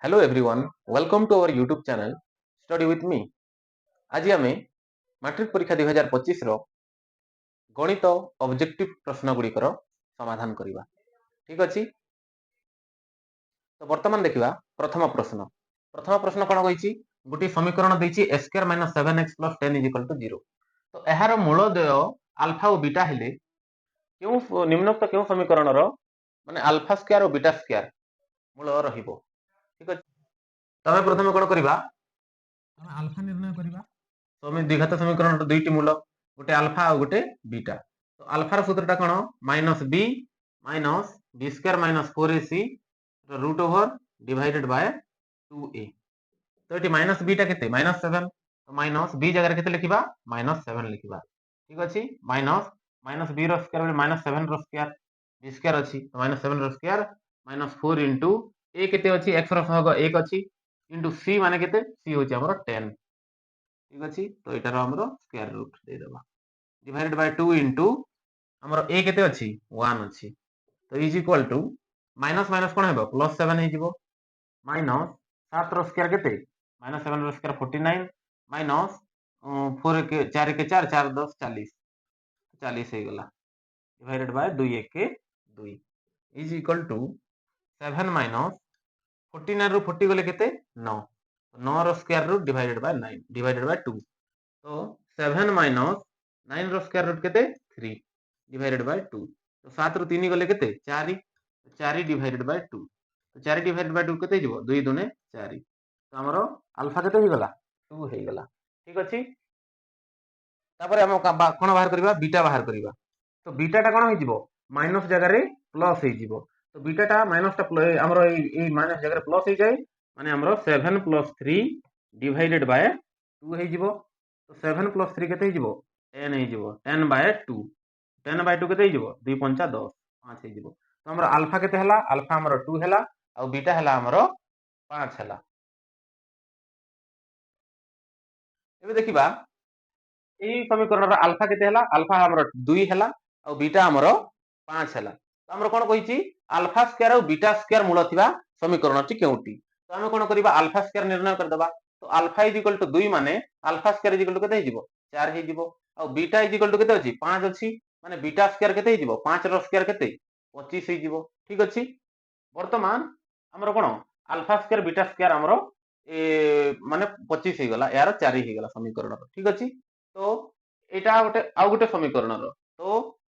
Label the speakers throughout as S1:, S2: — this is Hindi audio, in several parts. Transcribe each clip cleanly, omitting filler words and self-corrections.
S1: Hello everyone, welcome to our YouTube channel Study with me. আজি আমি ମାଟ୍ରିକ ପରୀକ୍ଷା 2025 ର ଗଣିତ ଅବଜେକ୍ଟିଭ ପ୍ରଶ୍ନ ଗୁଡ଼ିକର ସମାଧାନ କରିବା। ଠିକ ଅଛି, ତ ବର୍ତ୍ତମାନ ଦେଖିବା ପ୍ରଥମ ପ୍ରଶ୍ନ। ପ୍ରଥମ ପ୍ରଶ୍ନ କ'ଣ କହିଛି? ଗୋଟିଏ ସମୀକରଣ ଦେଇଛି a square minus 7x plus 10 is equal to 0। ତ ଏହାର ମୂଳଦୟ ଆଲଫା ଓ ବିଟା ହେଲେ ନିମ୍ନୋକ୍ତ କେଉଁ ସମୀକରଣର ମାନେ ଆଲଫା ସ୍କୋୟାର ଓ ବିଟା ସ୍କୋୟାର ମୂଳ ରହିବ? ଠିକ ଅଛି, ତମେ ପ୍ରଥମେ କ'ଣ କରିବା? ଆମେ ଆଲଫା ନିର୍ଣ୍ଣୟ କରିବା। ତ ଆମେ ଦ୍ୱିଘାତ ସମୀକରଣର ଦୁଇଟି ମୂଳ, ଗୋଟେ ଆଲଫା ଆଉ ଗୋଟେ ବିଟା। ତ ଆଲଫାର ସୂତ୍ରଟା କ'ଣ? Minus B square minus 4ac root over divided by 2a। ତ ଏଠି ମାଇନସ୍ ବିଟା କେତେ? ମାଇନସ୍ 7। ତ ମାଇନସ୍ ବି ଜାଗାରେ କେତେ ଲେଖିବା? ମାଇନସ୍ 7 ଲେଖିବା। ଠିକ ଅଛି, ମାଇନସ୍ ବି ର ସ୍କୋୟାର ବୋଲେ ମାଇନସ୍ 7 ର ସ୍କୋୟାର, ବି ସ୍କୋୟାର ଅଛି ତ ମାଇନସ୍ 7 ର ସ୍କୋୟାର ମାଇନସ୍ 4 ଇଣ୍ଟୁ a କେତେ ଅଛି? x ର ସହଗ 1 ଅଛି ইন্টু সি মানে কেতে? সি হচ্ছে আমার 10। ঠিক আছে, তো এটার আমরা স্কয়ার রুট দেইদেবা ডিভাইডেড বাই 2 ইন্টু আমার a কেতে আছে? 1 আছে। তো is equal to minus minus কোন হবে? প্লাস 7 হয়ে যাব। মাইনাস 7 র স্কয়ার কেতে? মাইনাস 7 র স্কয়ার 49 মাইনাস 4 কে 4 কে 4 4 10 40 40 হয়ে গলা ডিভাইডেড বাই 2 1 কে 2 ইজ ইকুয়াল টু 7 মাইনাস 49 ରୁ 40 গলে কেতে? 9। 9 ର square root divided by 9 divided by 2। ତ 7 ମାଇନସ୍ 9 ର ସ୍କୋୟାର ରୁଟ କେତେ? 3 ଡିଭାଇଡେଡ୍ ବାଇ 2। ତ 7 ରୁ 3 ଗଲେ କେତେ? 4 4 ଡିଭାଇଡେଡ୍ ବାଇ 2। ତ 4 ଡିଭାଇଡେଡ୍ ବାଇ 2 କେତେ ହେଇଯିବ? 2 ଦୁନେ 4। ତ ଆମର ଆଲଫା କେତେ ହେଇଗଲା? 2 ହେଇଗଲା। ଠିକ ଅଛି, ତାପରେ ଆମେ କ'ଣ ବାହାର କରିବା? ବିଟା ବାହାର କରିବା। ତ ବିଟାଟା କ'ଣ ହେଇଯିବ? ମାଇନସ୍ ଜାଗାରେ ପ୍ଲସ୍ ହେଇଯିବ। তো বিটাটা মাইনাসটা আমার এই মাইনাস জায়গায় প্লস হয়ে যায়, মানে আমরা 7 প্লস 3 ডিভাইডেড বাই 2 হয়ে যাব। তো 7 প্লস 3 কেতে হয়ে যাব? 10 হয়ে যাব। 10 বাই 2 10 বাই 2 কেতে হয়ে যাব? 2 5 10 5 হয়ে যাব। তো আমরা আলফা কেতে হলা? আলফা আমার 2 হলা আর বিটা হলা আমার 5 হলা। এবে দেখিবা এই সমীকরণর আলফা কেতে হলা? আলফা আমার 2 হলা আর বিটা আমার 5 হলা। আমরা কোন কইছি? আলফা স্কয়ার আর বিটা স্কয়ার মূল থিবা সমীকরণটি কেউটি? তো আমি কোন করিবা? আলফা স্কয়ার নির্ণয় করে দেবা। তো আলফা ইজ ইকুয়াল টু 2 মানে alpha square is equal to কেতে হই যাব? 4 হই যাব। আর বিটা ইজ ইকুয়াল টু কেতে আছে? 5 আছে, মানে বিটা স্কয়ার কেতে হই যাব? 5 র স্কয়ার কেতে? 25 হই যাব। ঠিক আছে, বর্তমান আমরা কোন আলফা স্কয়ার বিটা স্কয়ার আমরা মানে 25 হই গলা, এর 4 হই গলা সমীকরণ। ঠিক আছে, তো এটা গোটে আউ গোটে সমীকরণর, তো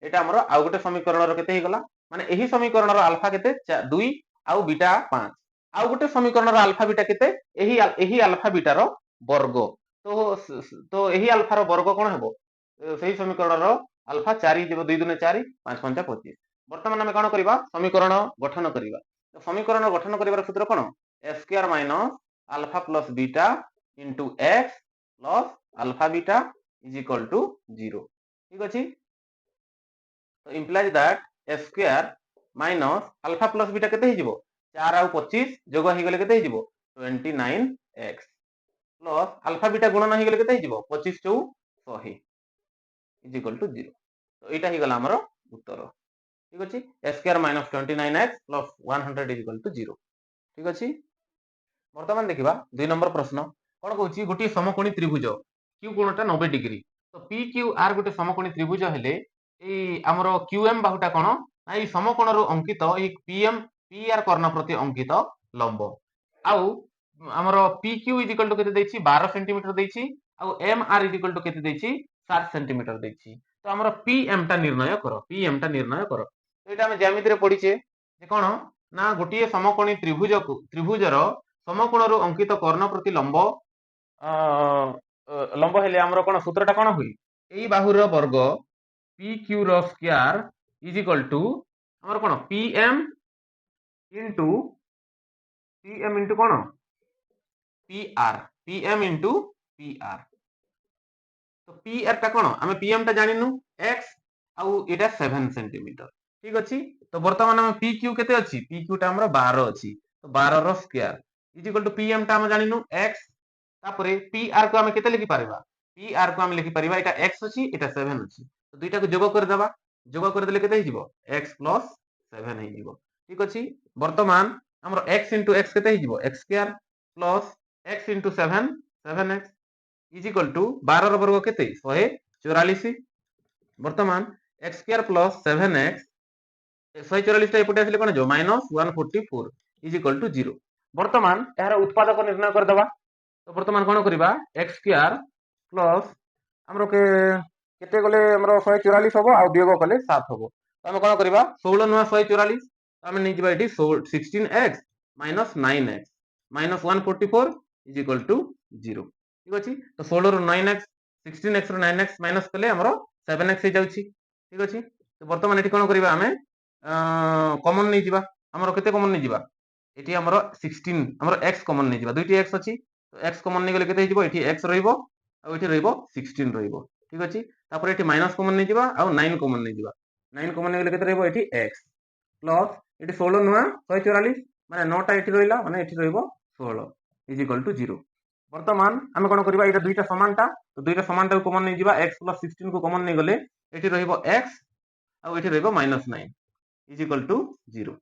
S1: এটা আমরা আউ গোটে সমীকরণর কেতে হই গলা, মানে এই সমীকরণর আলফা কেতে? 2 আউ বিটা 5। আউ গোটে সমীকরণর আলফা বিটা কেতে? এই আলফা বিটার বর্গ। তো তো এই আলফার বর্গ কোন হবো? সেই সমীকরণর আলফা 4 দিব, 2 দুনে 4 5 5 25। বর্তমান আমি কোন করিবা? সমীকরণ গঠন করিবা। তো সমীকরণ গঠন করিবার সূত্র কোন? a square minus alpha plus beta into x plus alpha beta is equal to 0। ঠিক আছে, তো implies that a square minus alpha plus beta কেতে হই যাব? 4 আর 25 যোগ হই গলে কেতে হই যাব? 29x প্লাস আলফা বিটা গুণন হই গলে কেতে হই যাব? 25 চৌ 100 is equal to 0। তো এটা হই গলা আমার উত্তর। ঠিক আছে, a square minus 29x plus 100 is equal to 0। ঠিক আছে, বর্তমান দেখিবা 2 নম্বর প্রশ্ন। কোন কইছি? গোটি সমকোণী ত্রিভুজ কিউ কোণটা 90 ডিগ্রি। তো পি কিউ আর গোটে সমকোণী ত্রিভুজ হেলে এই আমার কিউএম বাহুটা কোন? না এই সমকোণর অঙ্কিত এই পি আর কর্ণ প্রতি অঙ্কিত লম্ব। আউ আমার P Q is equal to কেতে দেইছি? 12 সেন্টিমিটার দেইছি। আউ M R is equal to কেতে দেইছি? 7 সেন্টিমিটার দেইছি। তো আমরা পি এম টা নির্ণয় করো, পি এম টা নির্ণয় করো। তো এটা আমি জ্যামিতিরে পড়িছে যে কোন না গোটিয়ে সমকোণী ত্রিভুজর সমকোণর অঙ্কিত কর্ণ প্রতি লম্ব লম্ব হেলে আমরা কোন সূত্রটা কোন হুই? এই বাহুর বর্গ পি কিউ র স্কয়ার ইজ ইকুয়াল টু আমার কোন? পিএম ইনটু কোন? PR, PM into PR. তো পিআর টা কোন? আমি পিএম টা জানিনু x আউ এটা 7 সেন্টিমিটার। ঠিক আছে, তো বর্তমানে আমি পি কিউ কেতে আছে? পি কিউ টা আমরা 12 আছে। তো 12 র square is equal two PM টা আমি জানিনু x, তারপরে পিআর কো আমি কেতে লিখি পারিবা? পিআর কো আমি লিখি পারিবা এটা x আছে, এটা 7 আছে। তো দুইটাকে যোগ করে দেবা, যোগ করে দিলে কেতে হই যাব? x প্লাস 7 হই যাব। ঠিক আছে, বর্তমান हमरो x into x केते हिजिबो x square plus x into 7 7x is equal to 12 रो वर्ग केते 144 वर्तमान x स्क्वायर प्लस 7x 144 टा एपटे आसिले कोन जो माइनस 144 इज इक्वल टू 0 वर्तमान यार उत्पादक निर्णय कर देबा तो वर्तमान कोन करबा x स्क्वायर प्लस हमरो के केते गले हमरो 144 हबो आ वियोग कले 7 हबो तो हम कोन करबा 16 नुआ 144 हम नै जिबा एठी 16x minus 9x minus 144 is equal to 0 ठीक अछि तो 16 रो 9x 16x रो 9x माइनस कले हमरो 7x हे जाउछि ठीक अछि तो वर्तमान एठी कोन करबा हमें कॉमन नै जिबा हमरो केते कॉमन नै जिबा एठी हमरो 16 हमरो x कॉमन नै जिबा दुइटी x अछि तो x कॉमन नै गले केते हे जिवो एठी x रहइबो आ एठी रहइबो 16 रहइबो ठीक अछि तापर एठी माइनस कॉमन नै जिबा आ 9 कॉमन नै जिबा 9 कॉमन नै गले केते रहइबो एठी x प्लस एठी 16 नुआ 144 माने 9 टा एठी रहिला माने एठी रहइबो 16 इज इक्वल टू 0 वर्तमान हम कोन करबा एटा दुइटा समानटा तो दुइटा समानटा को कॉमन नै जिबा x प्लस 16 को कॉमन नै गले एठी रहइबो x आ एठी रहइबो -9 इज इक्वल टू 0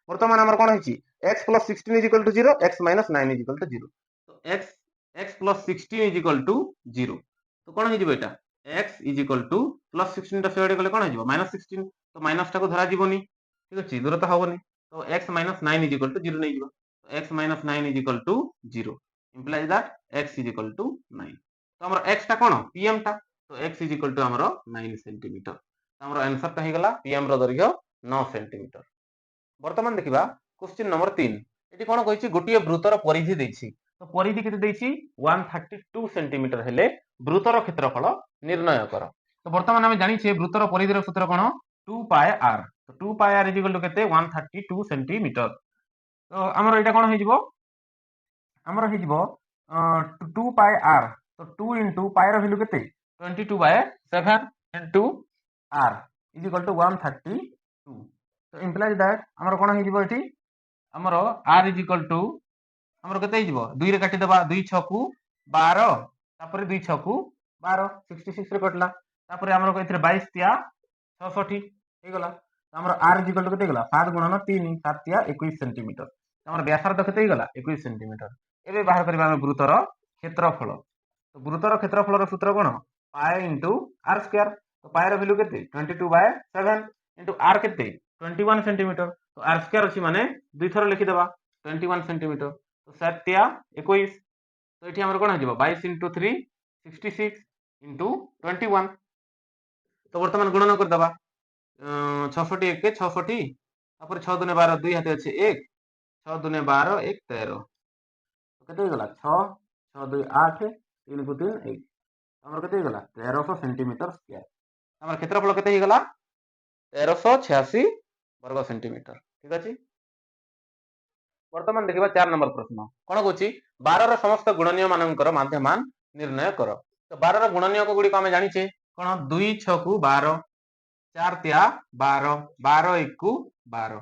S1: वर्तमान हमर कोन होछि x plus 16 is equal to 0 x minus 9 is equal to 0 तो x plus 16 is equal to 0 तो कोन हो जिवो एटा x is equal to plus 16 टा सेडे गले कोन हो जिवो -16 तो माइनस टा को धरा जिवोनी ठीक अछि दूरता होबोनी तो x minus 9 is equal to 0 नै जिवो तो x minus 9 is equal to 0 implies that x is equal to 9 तो हमर x टा कोन pm टा तो x इज इक्वल टू हमर 9 सेंटीमीटर तो हमर आंसर ता हे गला pm रो दैर्घ्य 9 सेंटीमीटर वर्तमान देखिबा क्वेश्चन नंबर 3 एटी कोन कहिछि गोटिए वृत्तर परिधि दैछि तो परिधि केते दैछि 132 सेंटीमीटर हेले वृत्तर क्षेत्रफल निर्णय कर तो वर्तमान हम जानि छे वृत्तर परिधिर सूत्र कोन 2 पाई r तो 2 पाई r इज इक्वल टू केते 132 सेंटीमीटर तो हमर एटा कोन हे जिवो हमर हे जिवो 2 पाई r तो 2 into पाई रो वैल्यू केते 22/7 into r is equal to 132 तो इंप्लाइज दैट हमर कोन हे जिवो एठी हमर r इज इक्वल टू हमर केते हे जिवो 2 रे काटी देबा 2 6 को 12 तापर 2 6 को 12 66 रे कटला तापर हमर को एथरे 22 तिया 66 हे गला हमर r इज इक्वल टू केते गला 7 गुणन 3 7 तिया 21 सेंटीमीटर हमर व्यासार्ध केते हे गला 21 सेंटीमीटर एबे बाहर करबा हम वृत्तर क्षेत्रफल तो वृत्तर क्षेत्रफल रो सूत्र कोन पाई इनटू r स्क्वायर तो पाई रो वैल्यू केते 22/7 इनटू r केते 21 सेंटीमीटर तो r स्क्वायर अछि माने दुई थर लिखि देबा 21 सेंटीमीटर तो 7 तिया 21 तो एठी हमर कोन हो जिवो 22 into 3 66 into 21 तो वर्तमान गणना कर देबा 66 1 के 66 तापर 6 दुने 12 2 हाते अछि 1 6 दुने 12 1 13 तो केते गला 6 6 2 8 3 को 3 1 हमर केते गला 1300 सेंटीमीटर स्क्वायर हमर क्षेत्रफल केते हे गला 1386 वर्ग सेंटीमीटर ठीक अछि वर्तमान देखिबा 4 नंबर प्रश्न कोन कहछि 12 रो समस्त गुणनीय मानकर माध्यमान निर्णय कर तो 12 रो गुणनीय को गुडी को हम जानि छे कोन 2 6 को 12 4 तिया 12 12 1 को 12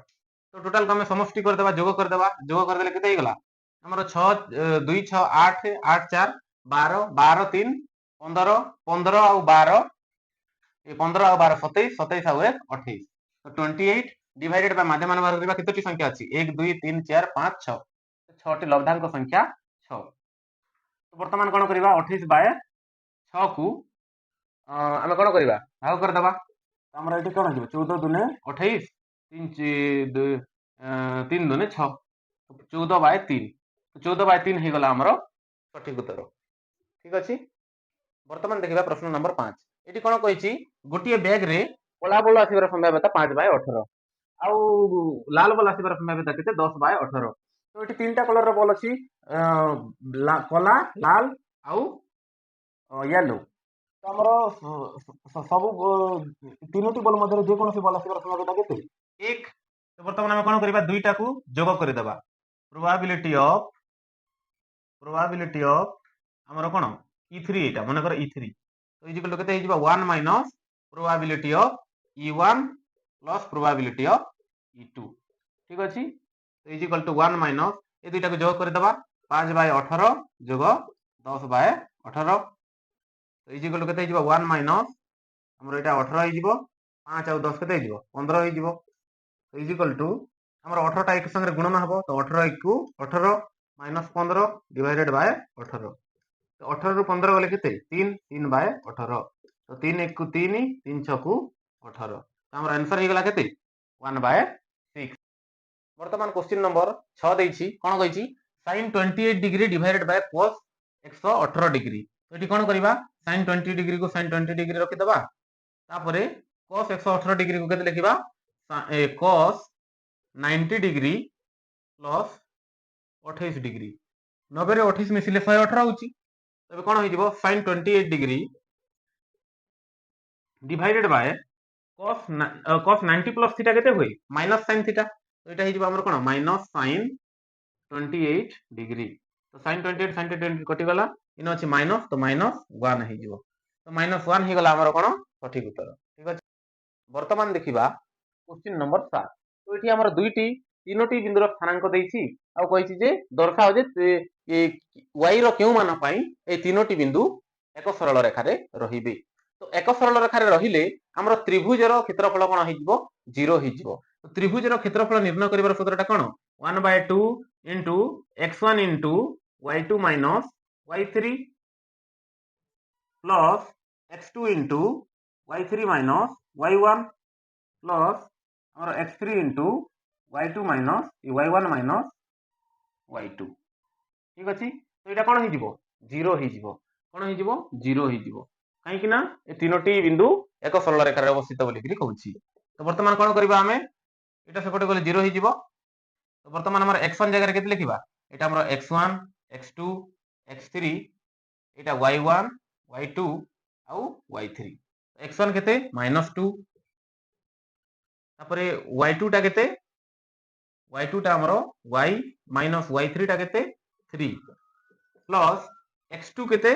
S1: तो टोटल को हम समष्टि कर देबा जोग कर देले केते हे गला हमर 6 2 6 8 8 4 12 12 3 15 15 आ 12 ए 15 आ 12 27 27 आ 1 28 तो 28 डिवाइडेड बाय माध्यमान बाहर करबा केतोटी संख्या अछि 1 2 3 4 5 6 6 टी लब्धांक संख्या 6 तो वर्तमान कोन करबा 28/6 को हम कोन करबा भाग कर देबा तो हमरा एठी कोन हो 14 दुने 28 3 दुने 6 14/3 तो 14/3 हे गला हमरो सठिक उत्तर ठीक अछि वर्तमान देखिबा प्रश्न नंबर 5 एठी कोन कहिछि गोटिए बैग रे कला बॉल आसीबार संभाव्यता 5/18 आउ लाल बॉल आसीबार संभाव्यता केते 10/18 तो एठी तीनटा कलर रो बॉल अछि कला लाल आउ येलो तो हमरो सब तीनोटी बॉल मध्ये जे कोनोसी बॉल आसीबार संभाव्यता केते 1 तो वर्तमान हम कोन करबा दुईटा को जोग कर देबा प्रोबेबिलिटी ऑफ हमरो कोन e3 एटा माने कर e3 तो इज इक्वल टू केते हे जिबा 1 minus probability of e1 plus probability of e2 ठीक अछि तो इज इक्वल टू 1 माइनस ए दुईटा को जोग कर देबा 5/18 जोग 10/18 तो इज इक्वल टू केते हे जिबा 1 माइनस हमरो एटा 18 हे जिवो 5 आ 10 केते हे जिवो 15 हे जिवो तो इज इक्वल टू ଆମର 18ଟା ଏକ ସାଙ୍ଗରେ ଗୁଣନ ହେବ ତ 18 କୁ 18 ମାଇନସ୍ 15 ଡିଭାଇଡେଡ୍ ବାय 18 ତ 18 ରୁ 15 ଗଲେ କେତେ 3 3 ବାय 18 ତ 3 1 କୁ 3 3 6 କୁ 18 ତ ଆମର आंसर ହେଇଗଲା କେତେ 1 बाय 6। ବର୍ତ୍ତମାନ क्वेश्चन नंबर 6 ଦେଇଛି କ'ଣ କହିଛି sin 28 degree divided by cos 118 degree तो एठी କ'ଣ କରିବା sin 20 डिग्री को sin 20 डिग्री रखि दबा तापरे cos 118 डिग्री को केते लिखिबा cos 90 डिग्री प्लस 28 डिग्री 90 रे 28 मिसिले 118 होची तबे कोन होई जिवो sin 28 degree divided by cos 90 plus theta केते होई माइनस sin थीटा तो एटा होई जिवो हमर कोन माइनस sin 28 डिग्री तो sin 28 sin 28 कटि गला इन अछि माइनस तो माइनस 1 होई जिवो तो माइनस 1 होई गला हमर कोन सठिक उत्तर ठीक अछि। वर्तमान देखिबा क्वेश्चन नंबर 7 तो एठी हमर दुईटी तीनोटी बिंदुर स्थानांक देइछि आ कहिछि जे दर्शाओ जे y रो केउ मान पई ए तीनोटी बिंदु एक सरल रेखा रे रहिबे तो एक सरल रेखा रे रहिले हमर त्रिभुजर क्षेत्रफल कोन होई जिवो 0 होई जिवो तो त्रिभुजर क्षेत्रफल निर्णय करिवार सूत्रटा कोन 1/2 into x1 into y2 minus y3 plus x2 into y3 minus y1 plus ଆମର x3 into y2 minus y1 minus y2 ठीक अछि तो एटा कोन होई जिवो 0 होई जिवो कोन होई जिवो 0 होई जिवो काहे कि ना ए तीनोटी बिंदु एक सरल रेखा रे अवस्थित बोली कि कहउछि तो वर्तमान कोन करबा हमें एटा सेपटे गले 0 होई जिवो तो वर्तमान हमर x1 जगह रे केते लिखिबा एटा हमर x1 x2 x3 एटा y1 y2 आउ y3 x1 केते -2 तापरे y2 टा केते y2 टा हमरो y minus y3 टा केते 3 प्लस x2 केते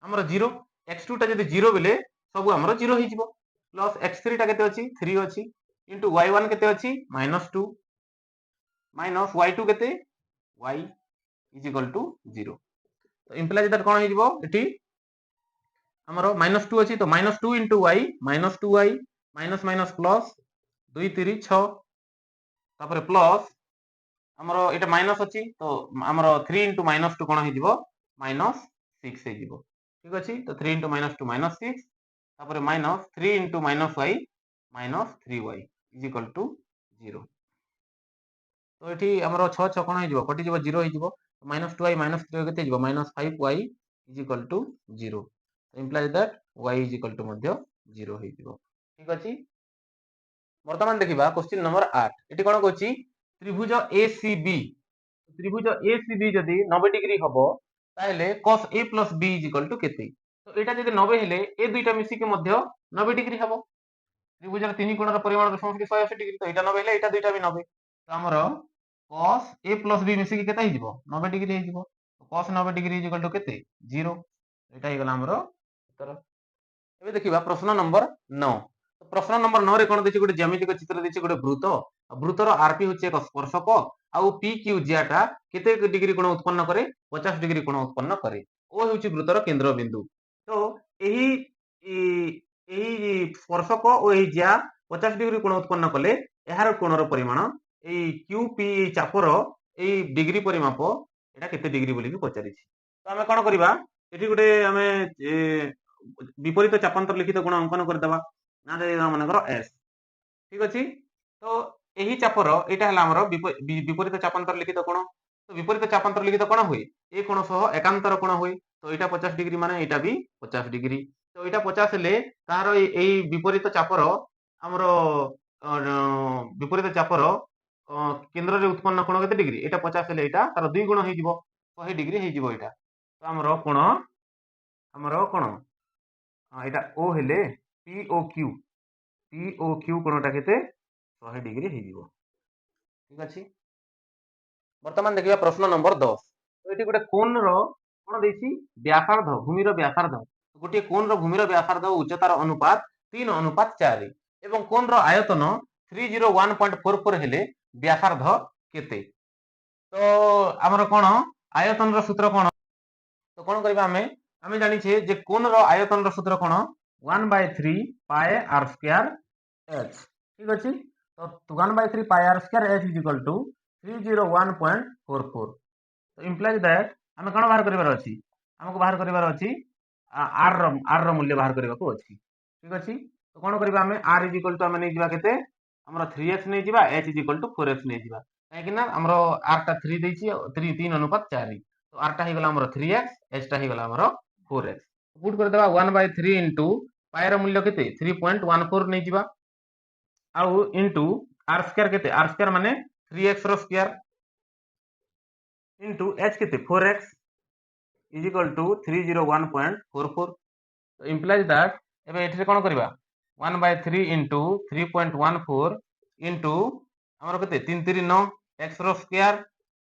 S1: हमरो 0 x2 टा जदि 0 बेले सब हमरो 0 होई जिवो प्लस x3 टा केते अछि 3 अछि इनटू y1 केते अछि -2 माइनस y2 केते y इज इक्वल टू 0 तो इंप्लाइज दैट कोन होई जिवो एठी हमरो -2 अछि तो -2 into y -2y minus minus plus 2 3 6 तापरे प्लस हमरो एटा माइनस अछि तो हमरो 3 into -2 कोन होई जिवो -6 होई जिवो ठीक अछि तो 3 into -2 -6 तापरे minus 3 into -y -3y is equal to 0 तो एठी हमरो 6 6 कोन होई जिवो कटि जिवो 0 होई जिवो -2y -3y केते जिवो -5y is equal to 0 implies that y is equal to मध्य 0 होई जिवो ठीक अछि। वर्तमान देखिबा क्वेश्चन नंबर 8 एठी कोन कहछि त्रिभुज ACB जदि 90 डिग्री हबो ताहेले cos A plus B is equal to केते तो एटा जदि 90 हेले ए दुईटा मिसी के मध्य 90 डिग्री हबो त्रिभुजर तीन कोणर परिमाण समष्टि 180 डिग्री तो एटा 90 हेले एटा दुईटा भी 90 तो हमरो cos A plus B मिसी के केते हि जिवो 90 डिग्री हि जिवो cos 90 degree is equal to केते 0 एटा हि गला हमरो उत्तर। एबे देखिबा प्रश्न नंबर 9 तो प्रश्न नंबर 9 रे कोन देछि गोटे ज्यामितिक चित्र देछि गोटे वृत्त वृत्तर आरपी होछि एक स्पर्शक आउ पी क्यू ज्याटा केते डिग्री कोण उत्पन्न करे 50 डिग्री कोण उत्पन्न करे ओ होछि वृत्तर केंद्र बिंदु तो एही स्पर्शक ओ एही ज्या 50 डिग्री कोण उत्पन्न कले एहार कोणर परिमाण एही क्यू पी चापर एही डिग्री परिमाप एटा केते डिग्री बोली कि पचारि छि तो हमें कोन करबा एठी गोटे हमें विपरीत चापांतर लिखित गुण अंकन कर देबा ना दे मानकर s ठीक अछि तो एही चापर एटा हला हमर विपरीत चापांतर लिखित कोण तो विपरीत चापांतर लिखित कोण होई ए कोण सह एकांतर कोण होई तो एटा 50 डिग्री माने एटा भी 50 डिग्री तो एटा 50 ले तार एही विपरीत चापर हमर विपरीत चापर केंद्र रे उत्पन्न कोण केते डिग्री एटा 50 ले एटा तार दुई गुण होई जिवो 100 डिग्री होई जिवो एटा तो हमर कोण एटा ओ हेले POQ कोणटा केते 100 डिग्री हेइ जिवो ठीक अछि। वर्तमान देखिबा प्रश्न नंबर 10 तो एठी गोटे कोन रो कोन देछि व्यासार्ध भूमिर व्यासार्ध गोटे कोन रो भूमिर व्यासार्ध उच्चतार अनुपात 3:4 एवं कोन रो आयतन 301.44 हेले व्यासार्ध केते तो हमर कोन आयतन रो सूत्र कोन तो कोन करबा हमें जानि छे जे कोन रो आयतन रो सूत्र कोन 1/3 पाई r स्क्वायर h ठीक अछि तो 1/3 pi R square H is equal to 301.44। तो इम्प्लाइज दैट आम कौन बाहर करार अच्छी आमको बाहर करार अच्छी आर रो मूल्य बाहर करने को अच्छी ठीक अच्छे। तो कौन करवा आम आर इज इक्वल टू आम नहीं जावा केते हमर 3x नहीं जावा H is equal to 4x नहीं जावा कहीं ना हमर आर टा 3 देछि 3:4 तो आर टा ही गला हमर 3x एच टा ही गला हमर 4x पुट कर देबा 1/3 इनटू पाई रो मूल्य केते 3.14 नहीं जावा आउ इनटू आर स्क्वायर केते आर स्क्वायर माने 3x रो स्क्वायर इनटू एच केते 4x इज इक्वल टू 301.44। तो इम्प्लाइज दैट एबे एठरे कोन करबा 1/3 इनटू 3.14 इनटू हमर केते 3 3 9 x रो square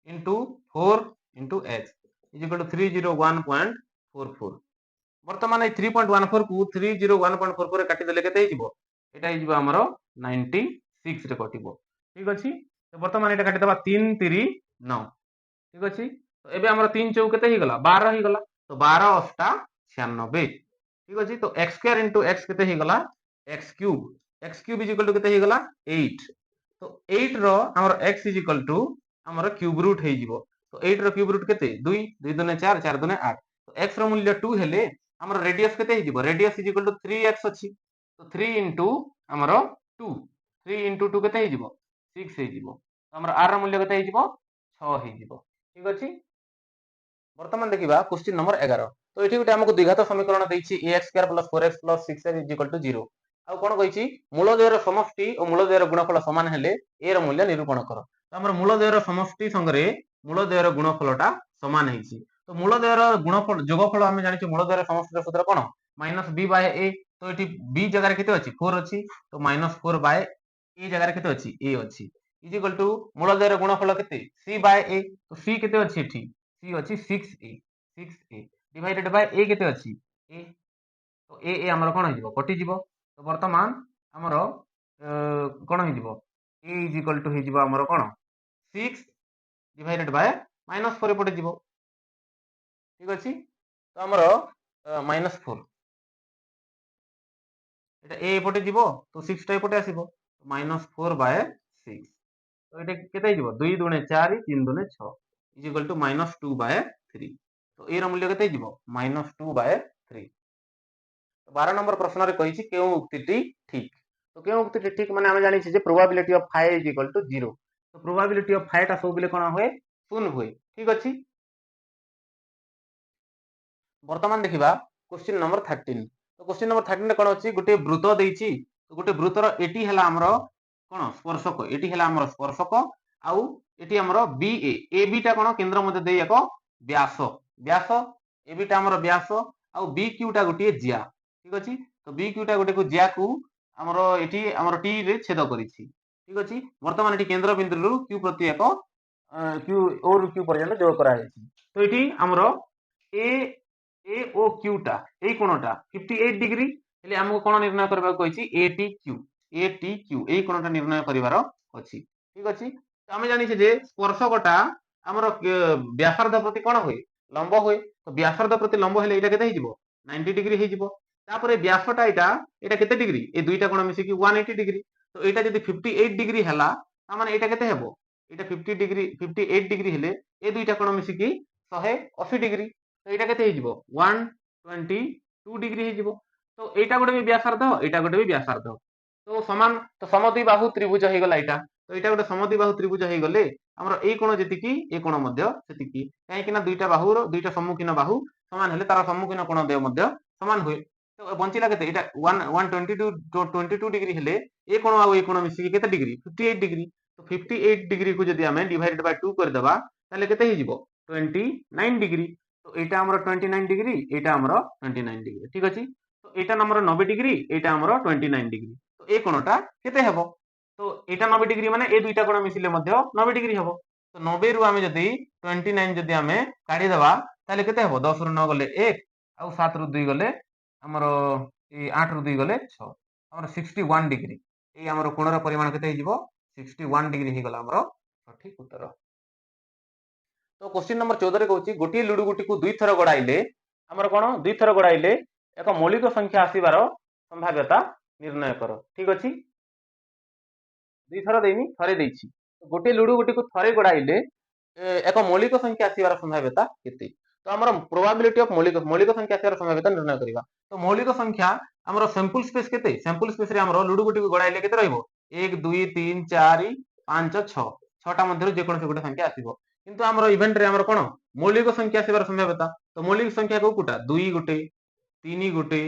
S1: into 4 into h is equal to 301.44। वर्तमान ए 3.14 को 301.44 रे काटी देले केते हिजबो एटा हिजबो हमर 96 रे कटिबो ठीक अछि। तो वर्तमान एटा काटी देबा 3 3 9 ठीक अछि। तो एबे हमर 3 चौक केते ही गला 12 ही गला तो 12 8 96 ठीक अछि। तो x स्क्वायर इनटू x केते ही गला x cube is equal to केते ही गला 8। तो 8 रो हमर x इज इक्वल टू हमर क्यूब रूट हे जिवो तो 8 रो क्यूब रूट केते 2 2 दुने 4 4 दुने 8 तो x रो मूल्य 2 हेले हमर रेडियस केते ही जिवो radius is equal to 3x अछि। तो 3 इनटू हमर 2 3 इनटू 2 केते ही जिवो 6 हे जिवो तो हमर r रो मूल्य केते ही जिवो 6 हे जिवो ठीक अछि। वर्तमान देखिबा क्वेश्चन नंबर 11। तो एठी गुटे हमकु द्विघात समीकरण दैछि ax square plus 4x plus 6x is equal to 0 आ कोन कहिछि मूलद्वयर समष्टि और मूलद्वयर गुणफल समान हेले a रो मूल्य निरूपण कर। तो हमर मूलद्वयर समष्टि संगरे मूलद्वयर गुणफलटा समान हेछि तो मूलद्वयर गुणफल जोगफल हम जानिछु मूलद्वयर समष्टि सूत्र कोन -b/a तो एठी b जगह रे केते अछि 4 अछि तो -4/a जगह रे केते अछि a अछि इज इक्वल टू मूलद्वयर गुणफल केते c/a तो c केते अछि एठी c अछि 6a डिवाइडेड बाय a केते अछि a तो a हमर कोन हिजबो कटि जिवो तो वर्तमान हमर कोन हिजबो a इज इक्वल टू हिजबो हमर कोन 6 डिवाइडेड बाय -4 पटे जिवो ठीक अछि। तो हमर -4 एटा a पटे जिवो तो 6 टा पटे आसीबो -4/6 तो एटा केते जिवो 2 दुने 4 3 दुने 6 इज इक्वल टू -2/3 तो ए रो मूल्य केते जिवो -2/3। तो 12 नंबर प्रश्न रे कहिछि केउ उक्तिटी ठीक तो केउ उक्तिटी ठीक माने हम जानि छी जे probability of phi is equal to 0 तो प्रोबेबिलिटी ऑफ फाइ ता सब बिले कोन होय शून्य होय ठीक अछि। वर्तमान देखिबा क्वेश्चन नंबर 13। तो क्वेश्चन नंबर 13 रे कोन अछि गुटे वृत्त देछि तो गुटे वृत्तर एटी हला हमरो कोन स्पर्शक एटी हला हमरो स्पर्शक आउ एटी हमरो BA AB टा कोन केंद्र मध्य देई एको व्यास व्यास AB टा हमरो व्यास आउ BQ टा गुटे जिया ठीक अछि। तो BQ टा गुटे को जिया को हमरो एटी हमरो T रे छेद करिछि ठीक अछि। वर्तमान एटी केंद्र बिंदु रु Q प्रति एको Q और Q पर्यंत जोड़ करा हेछि तो एटी हमरो ए ओ क्यू टा ए कोणटा 58 डिग्री हेले हमको कोन निर्णय करबा कहिछि ATQ ए कोणटा निर्णय करिवार अछि ठीक अछि। तो हम जानि छी जे स्पर्शकटा हमर व्यासार्ध प्रति कोन होय लंब होय तो व्यासार्ध प्रति लंब हेले एटा केते हिजिवो 90 डिग्री हिजिवो तापरे व्यासटा एटा केते डिग्री ए दुईटा कोण मिसी कि 180 डिग्री तो एटा जदी 58 डिग्री हला ता माने एटा केते हेबो एटा 50 डिग्री 58 डिग्री हेले ए दुईटा कोण मिसी कि 180 डिग्री तो एटा केते हिजिवो 122 डिग्री हिजिवो तो एटा गोटे भी व्यासार्ध एटा गोटे भी व्यासार्ध तो समान तो समद्विबाहु त्रिभुज हे गला एटा तो एटा गोटे समद्विबाहु त्रिभुज हे गले हमर ए कोण जेतिकी ए कोण मध्य सेतिकी काहे कि ना दुईटा बाहुर दुईटा सम्मुखीन बाहु समान हेले तार सम्मुखीन कोण देय मध्य समान होय तो बंचिला केते एटा 122 डिग्री हेले ए कोण आ ए कोण मिसी केते डिग्री 58 डिग्री तो 58 डिग्री को जदी हमें डिवाइडेड बाय 2 कर देबा ताले केते हिजिवो 29 डिग्री तो एटा हमर 29 डिग्री एटा हमर 29 डिग्री ठीक अछि। तो एटा नंबर 90 डिग्री एटा हमर 29 डिग्री तो ए कोणटा केते हेबो तो एटा 90 डिग्री माने ए दुईटा कोण मिसिले मध्य 90 डिग्री हेबो तो 90 रु हमें जदी 29 जदी हमें काढी देबा ताले केते हेबो 10 रु 9 गले 1 आ 7 रु 2 गले हमर ए 8 रु 2 गले 6 हमर 61 डिग्री ए हमर कोणर परिमाण केते हिजिवो 61 डिग्री हि गला हमर सठिक उत्तर। तो क्वेश्चन नंबर 14 रे कहउची गोटी लुडु गुटी को दुई थर गडाइले हमर कोन दुई थर गडाइले एक मौलिक संख्या आसीबार संभाव्यता निर्णय करो ठीक अछि। दुई थर देनी थरे देइछि गोटे लुडु गोटी को थरे गड़ाइले एक मौलिक संख्या आसीबार संभाव्यता केते तो हमर प्रोबेबिलिटी ऑफ मौलिक संख्या आसीबार संभाव्यता निर्णय करिवा तो मौलिक संख्या हमर सैंपल स्पेस केते सैंपल स्पेस रे हमर लुडु गोटी को गड़ाइले केते रहइबो 1 2 3 4 5 6 छटा मध्यरु जे कोन से गोटे संख्या आसीबो किंतु हमर इवेंट रे हमर कोन मौलिक संख्या आसीबार संभाव्यता तो मौलिक संख्या को कुटा 2 गोटे 3 गोटे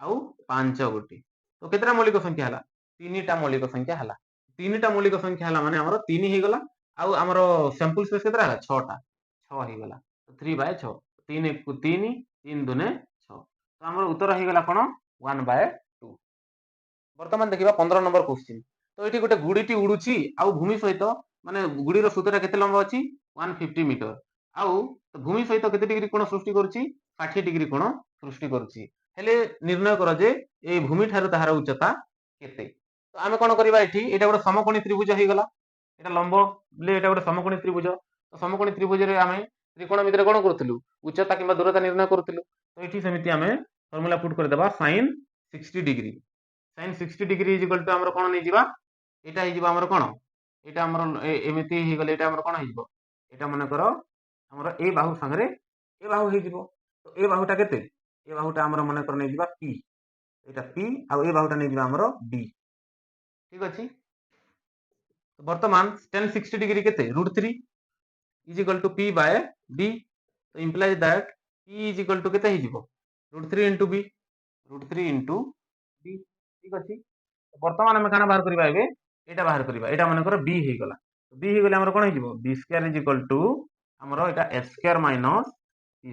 S1: आउ 5 गोटे तो केतरा मौलिक संख्या हला तीनटा मौलिक संख्या हला तीनटा मौलिक संख्या हला माने हमर 3 हे गला आउ हमर सैंपल स्पेस केतरा हला 6 टा 6 हे गला तो 3/6 3 1 को 3 3 2 6 तो हमर उत्तर हे गला कोन 1/2 वर्तमान देखिबा 15 नंबर क्वेश्चन तो एठी गोटे गुडीटी उडुची आउ भूमि सहित माने गुडीर सूत्रटा केते लंबा अछि 150 मीटर आउ भूमि सहित केते डिग्री कोण सृष्टि करूची 60 डिग्री कोण सृष्टि करूची हेले निर्णय कर जे ए भूमि ठारू ताहार उच्चता केते तो आमे कोन करबा एठी एटा गोटे समकोणी त्रिभुज हे गला एटा लंब ले एटा गोटे समकोणी त्रिभुज तो समकोणी त्रिभुज रे आमे त्रिकोण भितर कोन करथलु उच्चता किबा दूरता निर्णय करथलु तो एठी समिति आमे फार्मूला पुट कर देबा sin 60 degree sin 60 degree is equal to हमर कोन नै जिबा एटा हे जिबा हमर कोन एटा हमर एमिति हे गले एटा हमर कोन हे जिवो एटा मने करो हमर ए बाहु संगरे ए बाहु हे जिवो तो ए बाहुटा केते ए बाहुटा हमर मने कर नै जिबा p एटा p आ ए बाहुटा नै जिबा हमर d ठीक अछि तो वर्तमान tan 60 डिग्री केते √3 is equal to p by d तो implies that p is equal to केते हे जिवो √3 * b √3 * d ठीक अछि तो वर्तमान हम काना बाहर करबा एबे एटा बाहर करबा एटा माने कर b हे गला तो b हे गले हमर कोन हे जिवो b² इज इक्वल टू हमर एटा s² माइनस p²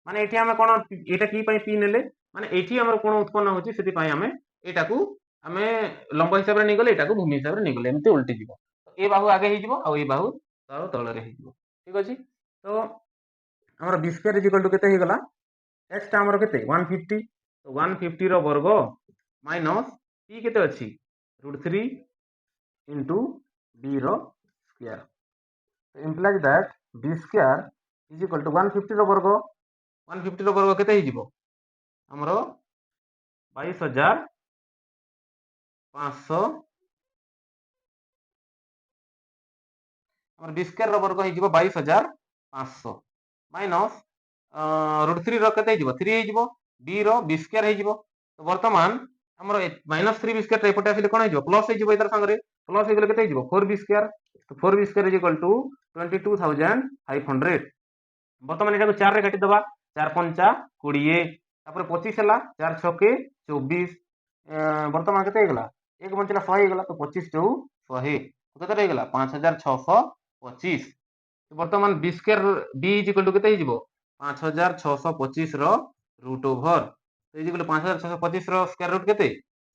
S1: माने एठी हम कोन एटा की पई p नेले माने एठी हमर कोन उत्पन्न होची सेति पई हमें एटा को हमें लंब हिसाब रे नै गले एटा को भूमि हिसाब रे नै गले एमते उल्टी जिवो तो ए बाहु आगे हे जिवो आ ए बाहु तार तळ रे हे जिवो ठीक अछि तो हमर b² इज इक्वल टू केते हे गला x टा हमर केते 150 तो 150 रो वर्ग माइनस p केते अछि √3 into b रो स्क्वायर तो implies that b² is equal to 150 रो वर्ग 150 रो वर्ग केते हे जिवो हमरो 22500 हमर b² रो वर्ग हे जिवो 22500 माइनस √3 रो केते हे जिवो 3 हे जिवो b रो b² हे जिवो तो वर्तमान हमर -3 b² एपटे आसिले कोन हे जिवो प्लस हे जिवो इधर संगरे प्लस हे गेले केते हे जिवो 4b² तो 4b² इज इक्वल टू 22500 वर्तमान एटा को 4 रे काटी दबा 4 5 20 तापर 25 हला 4 6 के 24 वर्तमान केते हे गला 1 बंचला 100 हे गला तो 25 * 100 तो केते हे गला 5625 तो वर्तमान b² b is equal to केते हे जिवो 5625 रो रूट ओवर तो इज इक्वल टू 5625 रो स्क्वायर रूट केते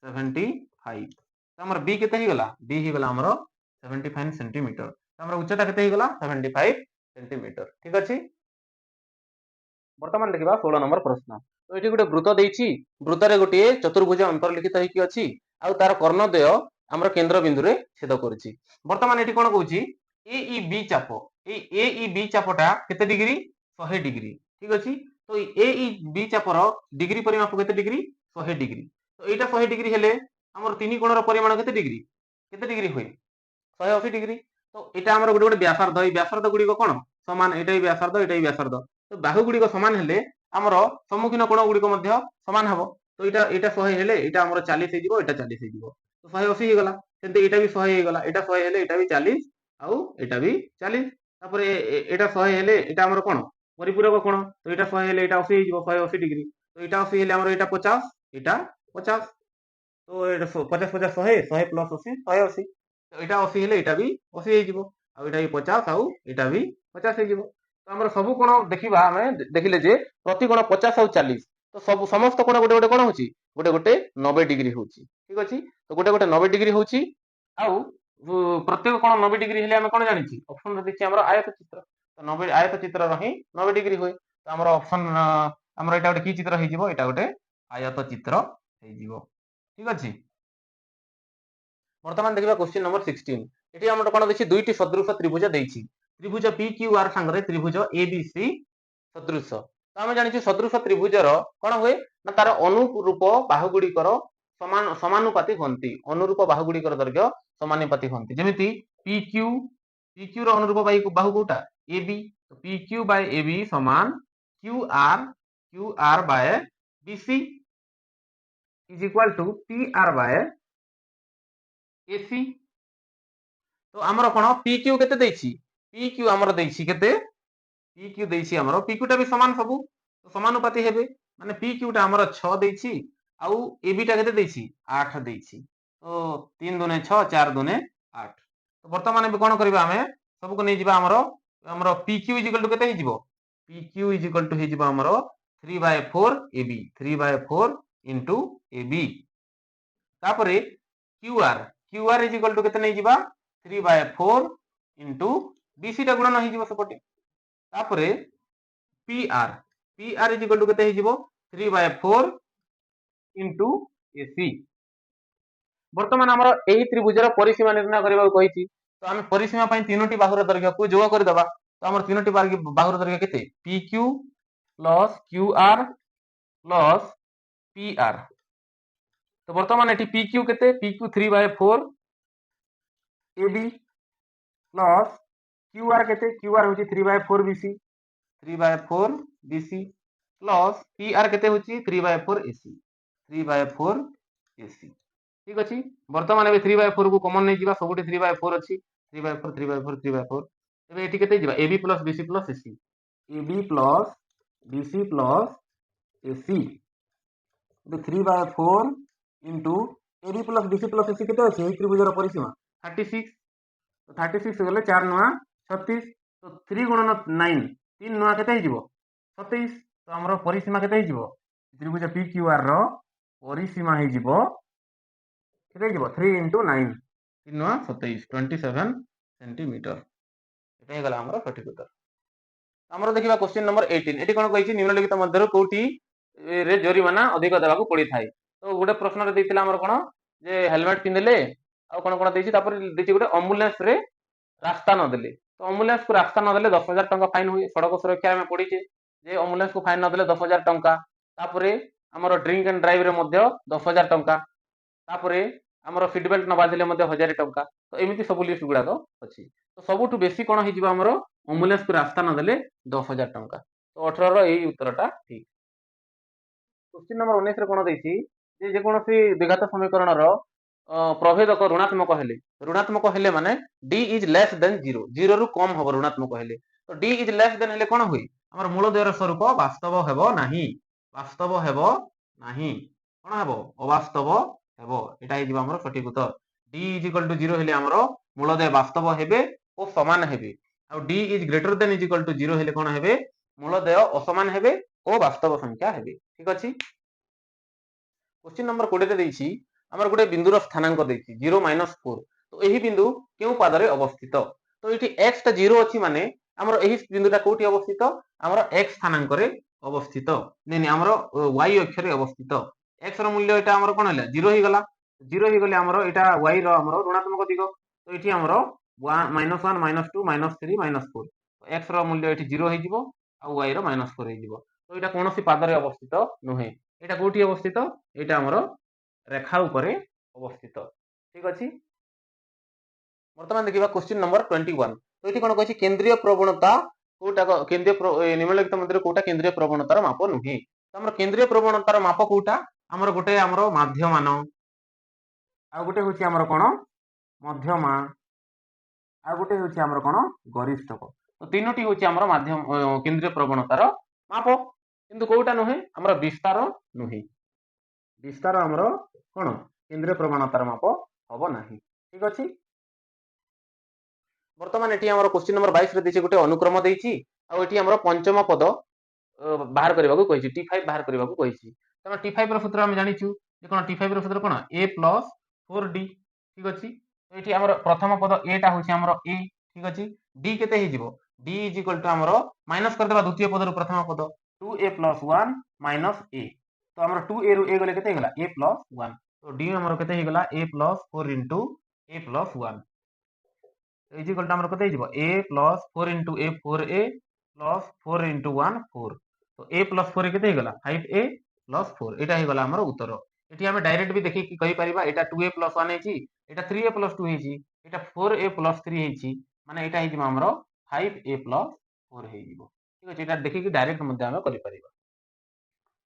S1: 75 तो हमर b केते हे गला b हे गला हमर 75 सेंटीमीटर तो हमर उच्चता केते हे गला 75 सेंटीमीटर ठीक अछि वर्तमान देखिबा 16 नंबर प्रश्न तो एठी गुटे वृत्त देइछि वृत्त रे गुटे चतुर्भुज अंतर्लिखित हे कि अछि आ तार कर्णद्वय हमर केंद्र बिंदु रे छेद करछि वर्तमान एठी कोन कहउछि AEB चाप ए AEB चापटा केते डिग्री 100 डिग्री ठीक अछि तो AEB चापर डिग्री परिमाप केते डिग्री 100 डिग्री तो एटा 100 डिग्री हेले हमर तीन कोण रो परिमाण केते डिग्री होय 180 डिग्री तो एटा हमर गुटे गुटे व्यासार्ध ए व्यासार्ध गुडी को कोन समान एटा ही व्यासार्ध तो बाहु गुडी को समान हेले हमर सम्मुखीन कोण गुडी को मध्य समान हबो तो एटा 100 हेले एटा हमर 40 हे जिवो एटा 40 हे जिवो तो 180 हे गला सेंते एटा भी 100 हे गला एटा 100 हेले एटा भी 40 आउ एटा भी 40 तापर एटा 100 हेले एटा हमर कोन परिपूरक कोण तो एटा 100 हेले एटा 80 हे जिवो 180 डिग्री तो एटा 80 हेले हमर एटा 50 एटा 50 तो एटा 50 50 100 100 प्लस 80 180 तो एटा 80 हेले एटा भी 80 हे जिवो आ एटा भी 50 आउ एटा भी 50 हे जिवो तो हमर सब कोण देखिबा हमें देखिले जे प्रति कोण 50 आउ 40 तो सब समस्त कोण गोटे गोटे कोण होची गोटे गोटे 90 डिग्री होची ठीक अछि तो गोटे गोटे 90 डिग्री होची आउ प्रत्येक कोण 90 डिग्री हेले हम कोण जानिछि ऑप्शन रे दिछि हमर आयत चित्र तो 90 आयत चित्र रही 90 डिग्री होय तो हमर ऑप्शन हमर एटा गोटे की चित्र हे जिवो एटा गोटे आयत चित्र हे जिवो ठीक अछि वर्तमान देखिबा क्वेश्चन नंबर 16 एठी हमर कोन देखि दुईटी सदृश त्रिभुज देइछि त्रिभुज PQR संगरे त्रिभुज ABC सदृश तो हम जानि छि सदृश त्रिभुज रो कोन होय ना तार अनुरूप बाहु गुडी करो समानुपाती हंती अनुरूप बाहु गुड़िकर दैर्घ्य समानुपाती हंती जेमिति PQ PQ रो अनुरूप बाहु कोटा AB तो PQ बाय AB समान QR by BC is equal to PR by AC तो हमर कोन PQ केते दैछि PQ हमर दैछि केते PQ दैछि हमर PQ टा भी समान सबु तो समानुपाती हेबे माने PQ टा हमर 6 दैछि आउ AB टा केते दैछि 8 दैछि तो 3 दुने 6 4 दुने 8 तो वर्तमान बे कोन करबा हमें सब को नै जिबा हमर PQ इज इक्वल टू केते हिजिबो PQ इज इक्वल टू हिजिबो हमर 3/4 AB 3/4 इनटू AB तापरे QR इज इक्वल टू केते नै जिबा 3/4 इनटू BC टा गुणन हिजिबो सपटे तापरे PR इज इक्वल टू केते हिजिबो 3/4 इनटू AC वर्तमान हमर एही त्रिभुजर परिसीमा निर्णय करबा को कहिछि तो हम परिसीमा पई तीनोटी बाहुर दैर्घ्य को जोग कर दबा तो हमर तीनोटी बाहुर दैर्घ्य केते PQ plus QR plus PR तो वर्तमान एठी PQ केते PQ 3/4 AB प्लस QR केते QR होची 3/4 BC 3/4 BC प्लस PR केते होची 3/4 AC 3/4 AC ठीक अछि वर्तमान एबे 3/4 को कॉमन नै जिबा सबुठी 3/4 अछि 3/4 3/4 3/4 एबे एठी केते जिबा AB plus BC plus AC AB plus BC plus AC एबे 3/4 into AB plus BC plus AC केते अछि एही त्रिभुजर परिसीमा 36 तो 36 गले 4 नुआ 36 तो 3 गुणन 9 3 नुआ केते हिजिबो 27 तो हमरो परिसीमा केते हिजिबो त्रिभुज PQR रो परिसीमा हिजिबो केते हिजिबो 3 इनटू 9 3 नुआ 27 27 सेंटीमीटर एटा हे गला हमरो सठिक उत्तर हमरो देखिबा क्वेश्चन नंबर 18 एटी कोन कहिछि निम्नलिखित मध्यरो कोठी रे जरिमाना अधिक देबाकू पड़ी थाए तो गोटे प्रश्न रे दैथिला हमर कोन जे हेलमेट पिनदेले आ कोन कोन दैछि तापर दैछि गोटे एम्बुलेंस रे रास्ता न देले तो एम्बुलेंस को रास्ता न देले 10,000 टंका फाइन हुए सड़क सुरक्षा में पड़ीचे जे एम्बुलेंस को फाइन न देले 10,000 टंका तापरे हमर ड्रिंक एंड ड्राइव रे मध्य 10,000 टंका तापरे हमर सीट बेल्ट न बांधिले मध्य 1000 टंका तो एमिति सब लिस्ट गुडा तो अछि तो सबुठु बेसी कोन हि जिबा हमर एम्बुलेंस को रास्ता न देले 10,000 टंका तो 18 रो एही उत्तरटा ठीक क्वेश्चन नंबर 19 रे कोन दैछि जे जे कोनोसी द्विघात समीकरण रो प्रभेदक ऋणात्मक हेले माने d इज लेस देन 0 0 रु कम हबो ऋणात्मक हेले तो d इज लेस देन हेले कोन होई हमर मूलद्वयर स्वरूप वास्तव हेबो नाही कोन हेबो अवास्तव हेबो एटा हि जिबा हमर सठिक उत्तर d इज इक्वल टू 0 हेले हमर मूलद्वय वास्तव हेबे ओ समान हेबे आ d is greater than is equal to 0 हेले कोन हेबे मूलद्वय असमान हेबे ओ वास्तव संख्या हेबे ठीक अछि क्वेश्चन नंबर 20 रे दैछि हमर गोटे बिंदुर स्थानांक दैछि 0 - 4 तो एही बिंदु केउ पादरे अवस्थित तो एठी x टा 0 अछि माने हमर एही बिंदुटा कोठी अवस्थित हमर x स्थानांक रे अवस्थित नै हमर y अक्ष रे अवस्थित x रो मूल्य एटा हमर कोन हला 0 ही गला 0 ही गले हमर एटा y रो हमर ऋणात्मक दिग तो एठी हमर -1 -2 -3 -4 तो x रो मूल्य एठी 0 ही जिवो आ y रो -4 ही जिवो तो एटा कोनोसी पादरे अवस्थित नहे एटा कोठी अवस्थित एटा हमर रेखा उपरे अवस्थित ठीक अछि वर्तमान देखिबा क्वेश्चन नंबर 21 तो एठी कोन कहछि केंद्रीय प्रवणता कोटा केंद्रीय निम्नलिखित मध्य कोटा केंद्रीय प्रवणतार माप नुहे तो हमर केंद्रीय प्रवणतार माप कोटा हमर गोटे हमर माध्यमान आ गोटे होछि हमर कोन मध्यमा आ गोटे होछि हमर कोन गरिष्ठक तो तीनोटी होछि हमर माध्यम केंद्रीय प्रवणतार माप किंतु कोटा नुहे हमर विस्तार नुहे विस्तार हमर कोन केंद्रीय प्रवणतार माप हबो नाही ठीक अछि वर्तमान एठी हमर क्वेश्चन नंबर 22 रे दिछि गोटे अनुक्रम दैछि आ एठी हमर पंचम पद बाहर करबा को कहिछि T5 बाहर करबा को कहिछि त T5 रो सूत्र हम जानिछु जे कोन T5 रो सूत्र कोन a + 4d ठीक अछि तो एठी हमर प्रथम पद a टा होछि हमर a ठीक अछि d केते हि जिवो d = हमर माइनस कर देबा द्वितीय पद रो प्रथम पद 2a + 1 - a तो हमर 2a रो a गले केते गेला a + 1 तो d हमर केते हि गेला a + 4 * a + 1 is equal to हमर केते जिवो a + 4 * a 4a + 4 * 1 4 तो a + 4 केते हि गेला 5a + 4 एटा हि गेला हमर उत्तर এটি আমি ডাইরেক্ট भी देखि कहि परिबा एटा 2a + 1 हेची एटा 3a + 2 हेची एटा 4a + 3 हेची माने एटा हेची हमरो 5a + 4 हेजिवो ठीक अछि एटा देखि कि डायरेक्ट मध्ये हम करि परिबा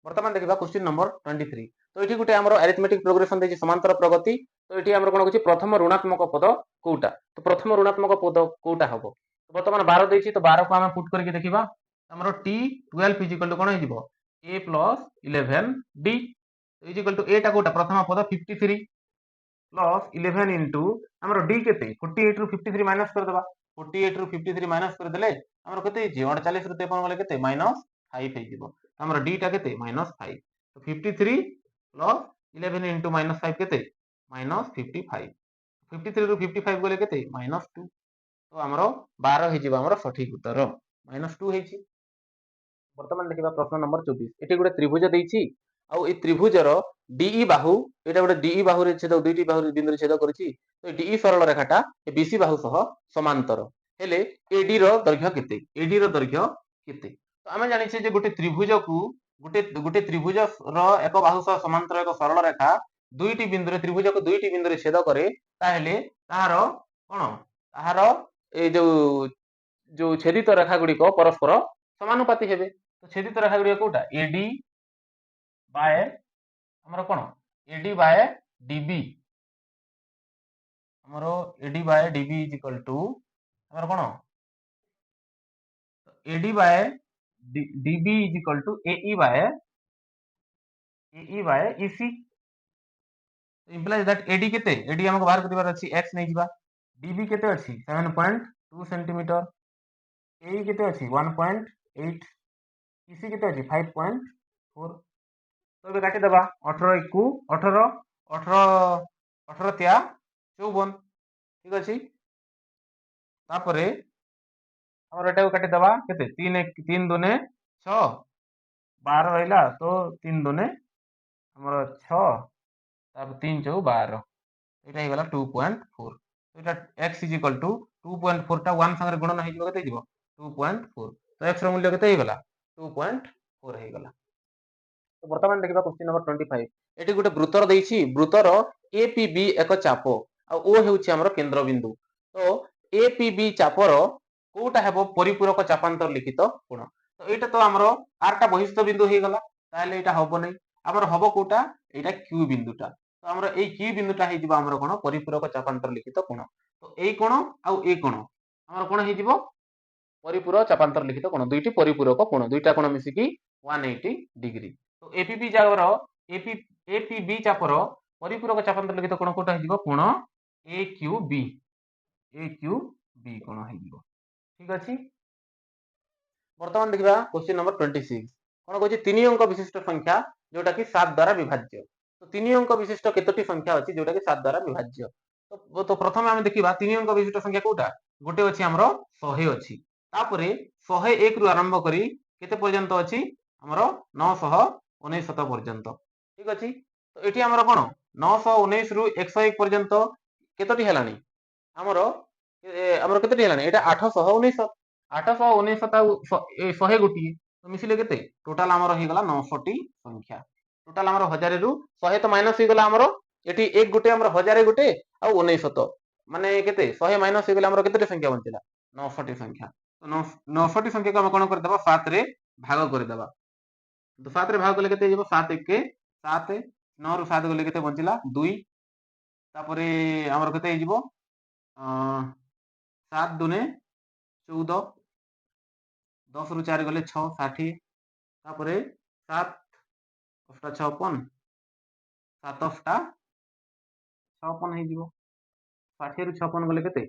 S1: वर्तमान देखिबा क्वेश्चन नंबर 23 तो एठी गुटे हमरो अरिथमेटिक प्रोग्रेशन देछि समांतर प्रगति तो एठी हमरो कोन कहछि प्रथम ऋणात्मक पद कोउटा तो प्रथम ऋणात्मक पद कोउटा हबो तो वर्तमान 12 देछि तो 12 को हम पुट करके देखिबा हमरो t 12 = कोन हेजिवो a + 11 d इक्वल टू एटा कोटा प्रथम पद 53 प्लस 11 इंटू हमर d केते 48 रु 53 माइनस कर देबा 48 रु 53 माइनस कर देले हमर केते जे 48 रु 53 गले केते -5 हे जिवो हमर d टा केते -5 तो 53 प्लस 11 इंटू -5 केते -55 53 रु 55 गले केते -2 तो हमर 12 हे जिवो हमर सठिक उत्तर -2 हे छि वर्तमान देखिबा प्रश्न नंबर 24 एटी गुटे त्रिभुज देइछि आउ ए त्रिभुजर डीई बाहु एटा गुटे डीई बाहु रे छेद दुईटी बाहु बिंदु रे छेद करछि तो डीई सरल रेखाटा ए बीसी बाहु सह समांतर हेले एडी रो दैर्घ्य केते एडी रो दैर्घ्य केते तो हमें जानि छे जे गुटे त्रिभुज को गुटे त्रिभुज रो एक बाहु सह समांतर एक सरल रेखा दुईटी बिंदु रे त्रिभुज को दुईटी बिंदु रे छेद करे ताहेले ताहारो कोन ताहारो ए जो छेदित रेखा गुडी को परस्पर समानुपाती हेबे तो छेदित रेखा गुडी कोटा एडी बाय हमरो कोन एडी बाय डीबी हमरो AD by DB is equal to हमरो कोन AD by DB is equal to AE by EC implies that AD केते एडी हमको बाहर करिवार अछि x नै जिबा डीबी केते अछि 7.2 सेंटीमीटर एई केते अछि 1.8 ईसी केते अछि 5.4 तो काटी दबा 18 को 18 18 18 त्या 54 ठीक अछि तापरे हमर एटा को काटी दबा केते 3 3 दुने 6 12 रहिला तो 3 दुने हमर 6 तापर 3 चौ 12 एटा हे गला 2.4 एटा x इज इक्वल टू 2.4 टा 1 संगे गुणन हे जिवो केते जिवो 2.4 तो x रो मूल्य केते हे गला 2.4 हे गला तो वर्तमान देखिबा क्वेश्चन नंबर 25 एटी गुटे वृत्तर देइछि वृत्तर एपीबी एक चाप आ ओ हेउछि हमर केंद्र बिंदु तो एपीबी चापर कोटा हेबो परिपूरक चापांतर लिखित कोण तो एटा तो हमर आरटा बहिस्थ बिंदु हे गला ताले एटा हबो नै हमर हबो कोटा एटा क्यू बिंदुटा तो हमर ए क्यू बिंदुटा हे जिवो हमर कोण परिपूरक चापांतर लिखित कोण तो ए कोण आ ए कोण हमर कोण हे जिवो परिपूरक चापांतर लिखित कोण दुईटी परिपूरक कोण दुईटा कोण मिसी की 180 डिग्री तो एपीबी जागर एपीबी चापर परिपूरक चापांतर लिखित कोण कोटा हे जिवो कोण एक्यूबी कोण हे जिवो ठीक अछि वर्तमान देखिबा क्वेश्चन नंबर 26 कोन कहछि 3 अंक विशिष्ट संख्या जोटा कि 7 द्वारा विभाज्य तो 3 अंक विशिष्ट केतोटी संख्या अछि जोटा कि 7 द्वारा विभाज्य तो प्रथमे हम देखिबा 3 अंक विशिष्ट संख्या कोटा गोटे अछि हमरो 100 अछि तापरे 101 रु आरंभ करी केते पर्यंत अछि हमरो 919 पर्यंत ठीक अछि तो एठी हमरो कोन 919 रु 101 पर्यंत केतोटी हेलानी हमरो केतोटी हेलानी एटा 819 819 ता 100 गोटी तो मिसिले केते टोटल हमरो हे गला 900 टी संख्या टोटल हमरो 1000 रु 100 तो माइनस हे गला हमरो एठी एक गोटे हमरो 1000 गोटे आ 1900 माने केते 100 माइनस हे गला हमरो केते संख्या बंचिला 900 टी संख्या तो 900 टी संख्या को हम कोन कर देबा 7 रे भाग कर देबा तो 7 रे भाग कले केते जेबो 7 1 के 7 9 रु 7 गले केते बंचिला 2 तापरे हमरो केते हे जिवो 7 दुने 14 10 रु 4 गले 6 60 तापरे 7 अष्टा 56 7 अष्टा 56 हे जिवो 60 रु 56 गले केते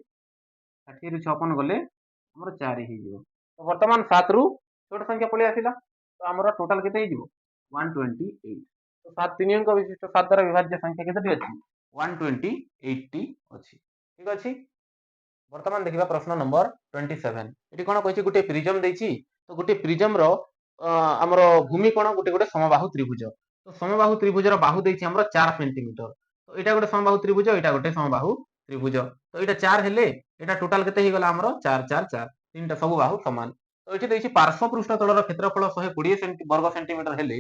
S1: 60 रु 56 गले हमर 4 हे जिवो तो वर्तमान 7 रु छोट संख्या पले आसिला तो हमर टोटल केते हे जिवो 128 तो 7 3 अंक विशिष्ट 7 द्वारा विभाज्य संख्या केते अछि 128 टी अछि ठीक अछि वर्तमान देखिबा प्रश्न नंबर 27 एटी कोन कहछि गुटे प्रिज्म देछि तो गुटे प्रिज्म रो हमर भूमि कोण गुटे समबाहु त्रिभुज तो समबाहु त्रिभुज रो बाहु देछि हमर 4 सेंटीमीटर तो एटा गुटे समबाहु त्रिभुज एटा गुटे समबाहु त्रिभुज तो एटा 4 हेले एटा टोटल केते हे गला हमर 4 4 4 तीनटा सब बाहु समान तो एठी देछि पार्श्व पृष्ठ तलर क्षेत्रफल 120 वर्ग सेंटीमीटर हेले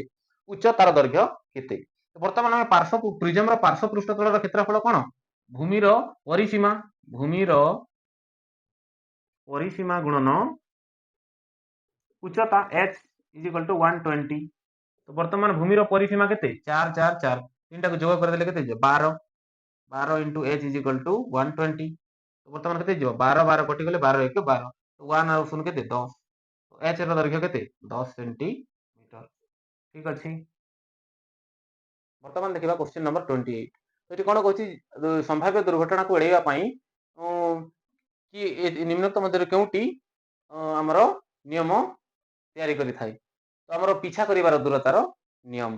S1: उच्चतार दैर्घ्य केते तो बर्तमान आम पार्श्व प्रिज्म पार्श्व पृष्ठतल क्षेत्रफल कौन भूमिर परिसीमा गुणन उच्चता h इज इक्वल टू 120 तो बर्तमान भूमिर परिसीमा केते 4 4 4 तीनटा को जोग कर देले केते 12 12 into h is equal to 120 तो बर्तमान केते जो 12 12 कटि गले 12 1 12 तो 1 और 0 केते 10 तो h रो दैर्घ्य केते 10 सेंटीमीटर ठीक अछि बर्तमान देखिबा क्वेश्चन नंबर 28 तो एटी कोन कहछि संभाव्य दुर्घटना को एड़ैया पई कि निम्नलिखित मध्य केउटी हमर नियम तैयारी करि थाई तो हमर पीछा करिवार दूरतार नियम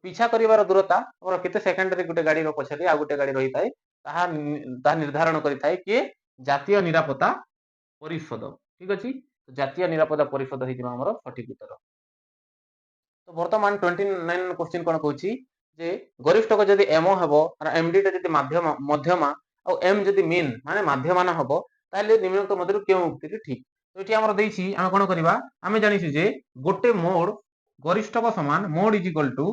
S1: पीछा करिवार दूरता हमर केते सेकेंड रे गुटे गाड़ी रो पछरे आ गुटे गाड़ी रही थाई ताहा निर्धारण करि थाई कि जातीय निरापत्ता परिषद ठीक अछि तो जातीय निरापत्ता परिषद हि जिमा हमर सठिक उत्तर तो वर्तमान 29 क्वेश्चन कोन कहछि जे गरिष्ठक जदि एमओ हबो और एमडी टा जदि मध्यमा और एम जदि मीन माने माध्यमान हबो ताले निम्नलिखित मध्य केउ उक्ति ठीक तो एठी हमर देइछि हम कोन करिबा आमे जानिछु जे गोटे मोड गरिष्ठक समान mode is equal to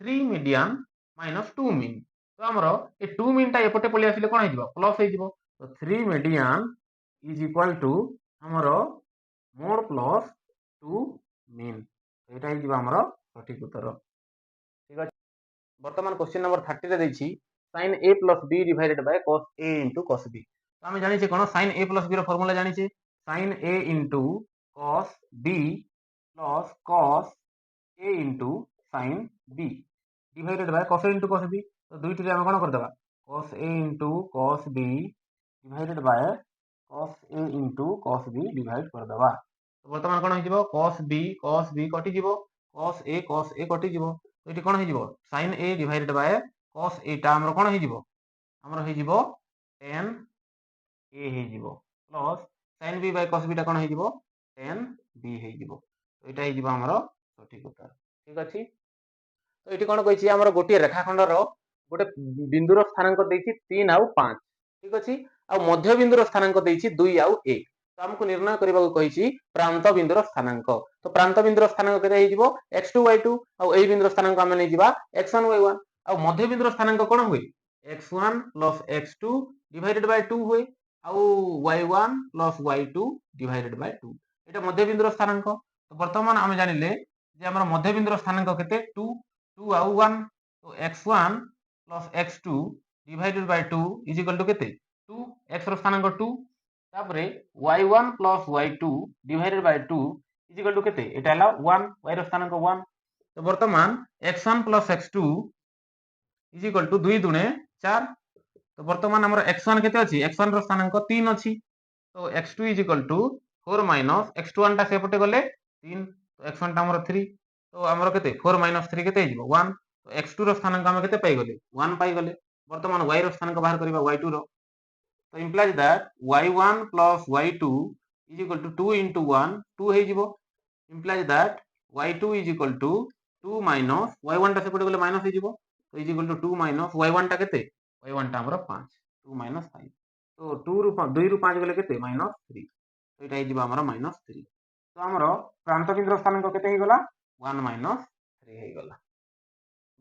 S1: 3 median minus 2 mean तो हमर ए 2 मीन टा एपटे पले आसिले कोन हिजबो प्लस हिजबो तो 3 मीडियन इज इक्वल टू हमर मोड प्लस 2 मीन एटा हिजबो हमर सठिक उत्तर ठीक अछि वर्तमान क्वेश्चन नंबर 30 रे दैछि sin a plus b divided by cos a into cos b तो हमें जानि छै कोन sin a plus b रो फार्मूला जानि छै sin a into cos b plus cos a into sin b divided by cos a into cos b तो दुईटी रे हम कोन कर देबा cos a into cos b divided by cos a into cos b divide कर देबा तो वर्तमान कोन हो जिवो cos b कटि जिवो cos a कटि जिवो तो एटी कोन हो जिवो sin a divided by cos a टा हमर कोन हो जिवो हमर हो जिवो tan a हो जिवो plus sin b by cos b टा कोन हो जिवो tan b हो जिवो तो एटा हो जिवो हमर सठिक उत्तर ठीक अछि तो एटी कोन कहिछि हमर गोटे रेखाखंड रो गोटे बिंदुर स्थानांक देछि 3 आउ 5 ठीक अछि आ मध्य बिंदुर स्थानांक देछि 2 आउ 1 तो हमको निर्णय करबा को कहिछि प्रांत बिंदुर स्थानांक तो प्रांत बिंदुर स्थानांक केते हे जिवो x2 y2 आ एई बिंदुर स्थानांक हम नै जिबा x1 y1 आ मध्य बिंदुर स्थानांक कोन होय x1 plus x2 divided by 2 होय आ y1 plus y2 divided by 2 एटा मध्य बिंदुर स्थानांक तो वर्तमान हम जानिले जे हमर मध्य बिंदुर स्थानांक केते 2 2 आउ 1 तो x1 plus x2 divided by 2 is equal to केते 2 x रो स्थानांक 2 तापरे y1 plus y2 divided by 2 is equal to केते एटा हला 1 y रो स्थानांक 1 तो वर्तमान x1 plus x2 is equal to 2 दुने 4 तो वर्तमान हमर x1 केते अछि x1 रो स्थानांक 3 अछि तो x2 is equal to 4 minus x21 टा सेपटे गले 3 तो x1 टा हमर 3 तो हमर केते 4 minus 3 केते हिजबो 1 तो x2 रो स्थानांक हम केते पाई गले 1 पाई गले वर्तमान y रो स्थानांक बाहर करिबा y2 रो तो implies that y1 plus y2 is equal to 2 into 1 2 हे जिवो implies that y2 is equal to 2 minus y1 टा सेपटे गले माइनस हे जिवो तो is equal to 2 minus y1 टा केते y1 टा हमर 5 2 minus 5 तो 2 ରୁ 5 गले केते minus 3 तो एटा हे जिवो हमर minus 3 तो हमर प्रांत बिंदुर स्थानांक केते हे गला 1 minus 3 हे गला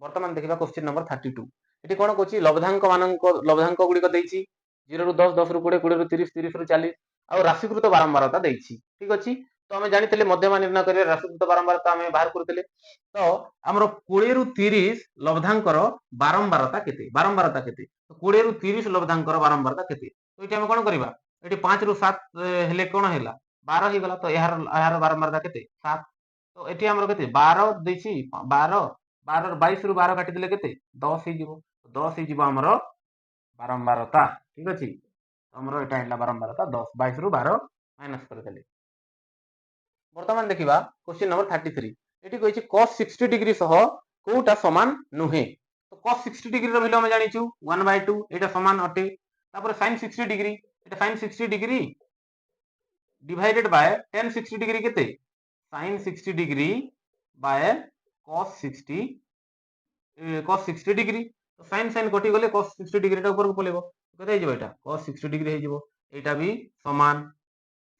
S1: वर्तमान देखिबा क्वेश्चन नंबर 32 एटी कोन कहछि लब्धांक गुडी को दैछि 0 ରୁ 10 10 ରୁ 20 20 ରୁ 30 30 ରୁ 40 आ राशिकृत बारंबारता दैछि ठीक अछि तो हमें जानितले मध्यमा निर्णय करिया राशिकृत बारंबारता हमें बाहर करथिले तो हमरो 20 ରୁ 30 लब्धांकर बारंबारता केते तो 20 ରୁ 30 लब्धांकर बारंबारता केते तो एटी हम कोन करिबा एटी 5 ରୁ 7 हेले कोन हैला 12 हे गला तो यार बारंबारता केते 7 तो एटी हमरो केते 12 दैछि 12 12 22 ରୁ 12 काटि दिले केते 10 हे जिवो 10 हे जिवो हमरो बारंबारता ठीक अछि तो हमरो एटा हैला बारंबारता 10 22 ରୁ 12 माइनस कर देले वर्तमान देखिबा क्वेश्चन नंबर 33 एटी कहिछि cos 60 डिग्री सह कोटा समान नुहे तो cos 60 डिग्री रो वैल्यू हम जानिछु 1/2 एटा समान अटे तापर sin 60 degree Etah sin 60 degree divided by tan 60 degree केते sin 60 degree by cos 60 degree तो sin कटि गले cos 60 डिग्री टा ऊपर को पलेबो केते हे जिवो एटा cos 60 डिग्री हे जिवो एटा भी समान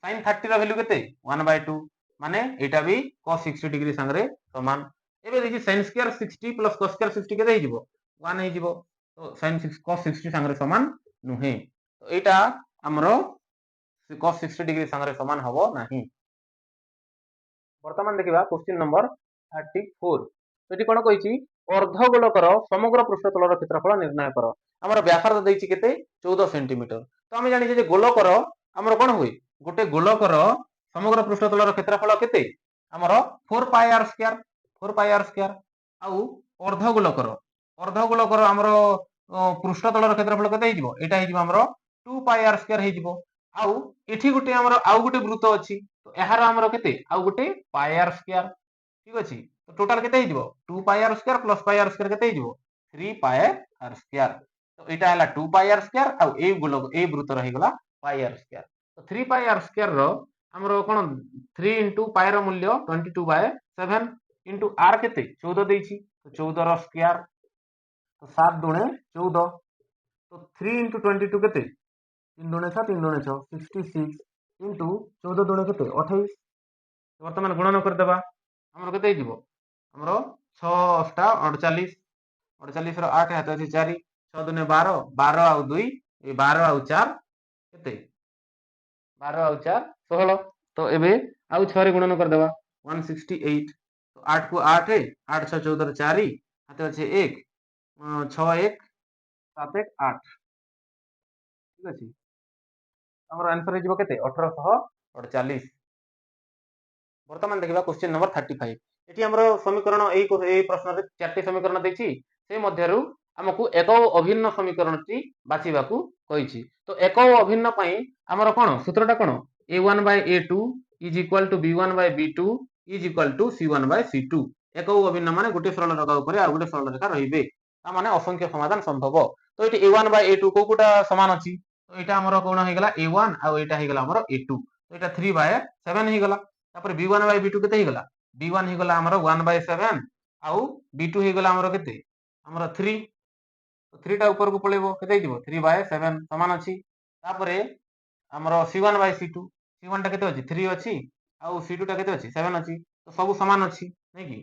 S1: sin 30 रो वैल्यू केते 1/2 माने एटा भी cos 60 डिग्री संगरे समान एबे देखि sin square 60 plus cos square 60 केते हिजिवो 1 हिजिवो तो sin 6 cos 60 संगे समान नुहे तो एटा हमरो cos 60 डिग्री संगे समान हबो नाही। वर्तमान देखिबा क्वेश्चन नंबर 34 सेठी कोन कहिछि अर्धगोलकर समग्र पृष्ठतलर क्षेत्रफल निर्णय कर। हमर व्यासार्ध दैछि केते 14 सेंटीमीटर तो हम जानि जे गोलकर हमर कोन होई गोटे गोलकर समग्र पृष्ठतलर क्षेत्रफल केते हमर 4 पाई आर स्क्वायर आउ अर्धगोलकर हमर पृष्ठतलर क्षेत्रफल केते हिजिवो एटा हिजिवो हमर 2 पाई आर स्क्वायर हिजिवो आउ एठी गुटे हमर आउ गुटे वृत्त अछि तो एहार हमर केते आउ गुटे पाई आर स्क्वायर ठीक अछि तो टोटल केते हिजिवो 2 pi R square plus pi R square केते हिजिवो 3 पाई आर स्क्वायर तो एटा हला 2 पाई आर स्क्वायर आउ ए वृत्त रहि गला पाई आर स्क्वायर तो 3 पाई आर स्क्वायर रो हमरो कोन 3 into पाई रो मूल्य 22/7 into r केते 14 दैछि तो 14 रो स्क्वायर तो 7 दुणे 14 तो 3 into 22 केते 3 दुणे 6 3 दुणे 6 66 into 14 दुणे केते 28 वर्तमान गुणन कर देबा हमरो केते हिजिवो हमरो 6 8 48 48 रो 8 हाथ अछि 4 6 दुने 12 12 आउ 2 ए 12 आउ 4 केते 12 आउ 4 16 तो एबे आउ 6 रे गुणन कर देबा 168 तो 8 को 8 8 6 14 रे 4 हाथ अछि 1 6 1 7 1 8 ठीक अछि हमर आंसर हिजिवो केते 1848 वर्तमान देखिबा क्वेश्चन नंबर 35 एठी हमरो समीकरण एई प्रश्न रे चारटी समीकरण दैछि से मध्यरु हमकु एक अभिन्न समीकरण टी बाछिबाकू कहिछि तो एक अभिन्न पई हमर कोन सूत्रटा कोन a1 by a2 is equal to b1 by b2 is equal to c1 by c2 एक अभिन्न माने गुटे सरल रेखा ऊपर आ गुटे सरल रेखा रहिबे ता माने असंख्य समाधान संभव तो एठी a1 by a2 को कोटा समान अछि तो एटा हमर कोन हे गेला a1 आ एटा हे गेला हमर a2 तो एटा 3 by 7 हे गेला तापर b1 by b2 केते हे गेला b1 हे गेला हमर 1 by 7 आउ b2 हे गेला हमर केते हमर 3 तो 3 टा ऊपर को पळेबो केते हिजिवो 3 by 7 समान अछि तापरे हमर c1 by c2 c1 टा केते अछि 3 अछि आउ c2 टा केते अछि 7 अछि तो सब समान अछि नै कि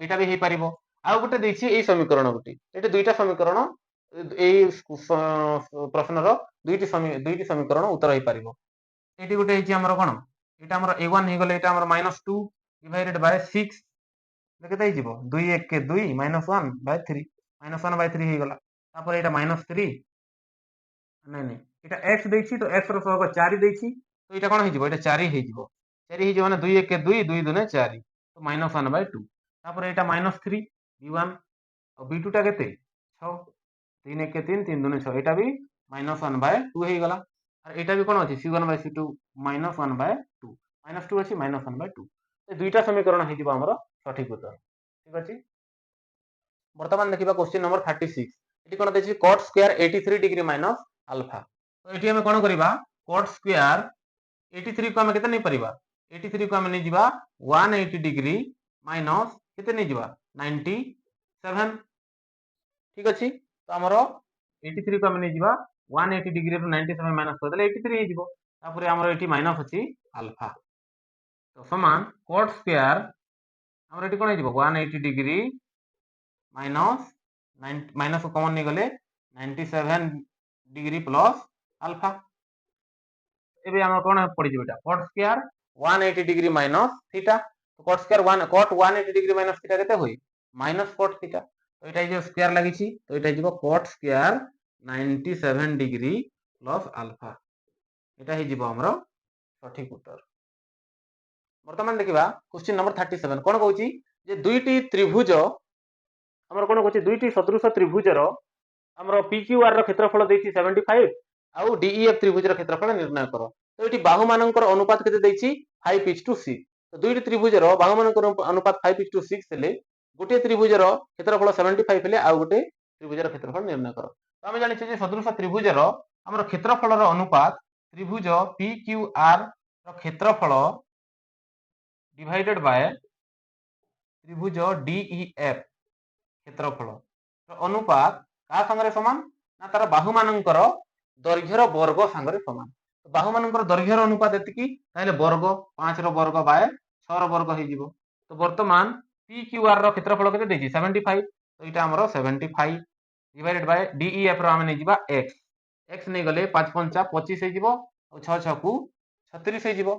S1: एटा भी हे परिबो आउ गुटे दैछि ए समीकरण गुटे एटा दुईटा समीकरण ए प्रश्न रो दुईटी समीकरण उत्तर हे परिबो एटी गुटे हिची हमर कोन एटा हमर a1 हे गले एटा हमर -2 डिवाइडेड बाय 6 केते हिजिवो 2 1 के 2 -1 by 3 -1 by 3 हे गला तापर एटा -3 नै नै एटा x दैछि तो x रो सहग 4 दैछि तो एटा कोन हिजिवो एटा 4 हिजिवो 4 हिजिवो माने 2 1 के 2 2 2 4 तो -1 by 2 तापर एटा -3 b1 और b2 टा केते 6 3 1 के 3 3 2 6 एटा भी -1 by 2 हे गला और एटा भी कोन अछि c1 by c2 -1 by 2 -2 अछि -1 by 2 ए दुईटा समीकरण हिजिबो हमर सठिक उत्तर ठीक अछि वर्तमान देखिबा क्वेश्चन नंबर 36 एटी कोन देछि cot square 83 degree minus alpha तो एटी हम कोन करिबा cot स्क्वायर 83 को हम केते नै परिबा 83 को हम नै जिबा 180 डिग्री माइनस केते नै जिबा 97 ठीक अछि तो हमरो 83 को हम नै जिबा 180 डिग्री रो 97 माइनस कर देले 83 हे जिवो तापर हमरो एटी माइनस अछि अल्फा तो समान cot स्क्वायर हमरो एटी कोन हे जिवो 180 डिग्री माइनस माइनस को कॉमन नहीं गले 97 डिग्री प्लस अल्फा एबे हम कोन पड़ी जेबेटा cot square 180 degree minus theta तो cot square 1 cot 180 degree minus theta केते होई माइनस cot थीटा तो एटा जे स्क्वायर लागि छी तो एटा जिवो cot square 97 degree plus alpha एटा हे जिवो हमरो सठिक उत्तर वर्तमान देखिबा क्वेश्चन नंबर 37 कोन कहूची जे दुईटी त्रिभुज हमर कोन कहूची दुईटी सदृश त्रिभुज रो हमर PQR रो क्षेत्रफल देछि 75 आउ DEF त्रिभुज रो क्षेत्रफल निर्णय करो तो एटी बाहु मानकर अनुपात केते देछि 5:6 तो दुईटी त्रिभुज रो बाहु मानकर अनुपात 5:6 हेले गोटे त्रिभुज रो क्षेत्रफल 75 हेले आउ गोटे त्रिभुज रो क्षेत्रफल निर्णय करो तो हम जानि छी जे सदृश त्रिभुज रो हमर क्षेत्रफल रो अनुपात त्रिभुज PQR रो क्षेत्रफल डिवाइडेड बाय त्रिभुज DEF क्षेत्रफल अनुपात का संगे समान ना तार बाहु मानकर दैर्घ्यर वर्ग संगे समान तो बाहु मानकर दैर्घ्यर अनुपात एतिकी ताले वर्ग 5 रो वर्ग बाय 6 रो वर्ग हे जिवो तो वर्तमान पी क्यू आर रो क्षेत्रफल केते देछि 75 तो इटा हमरो 75 डिवाइडेड बाय डीईएफ रो हम नै जिबा x x नै गले 5 5 25 हे जिवो और 6 6 को 36 हे जिवो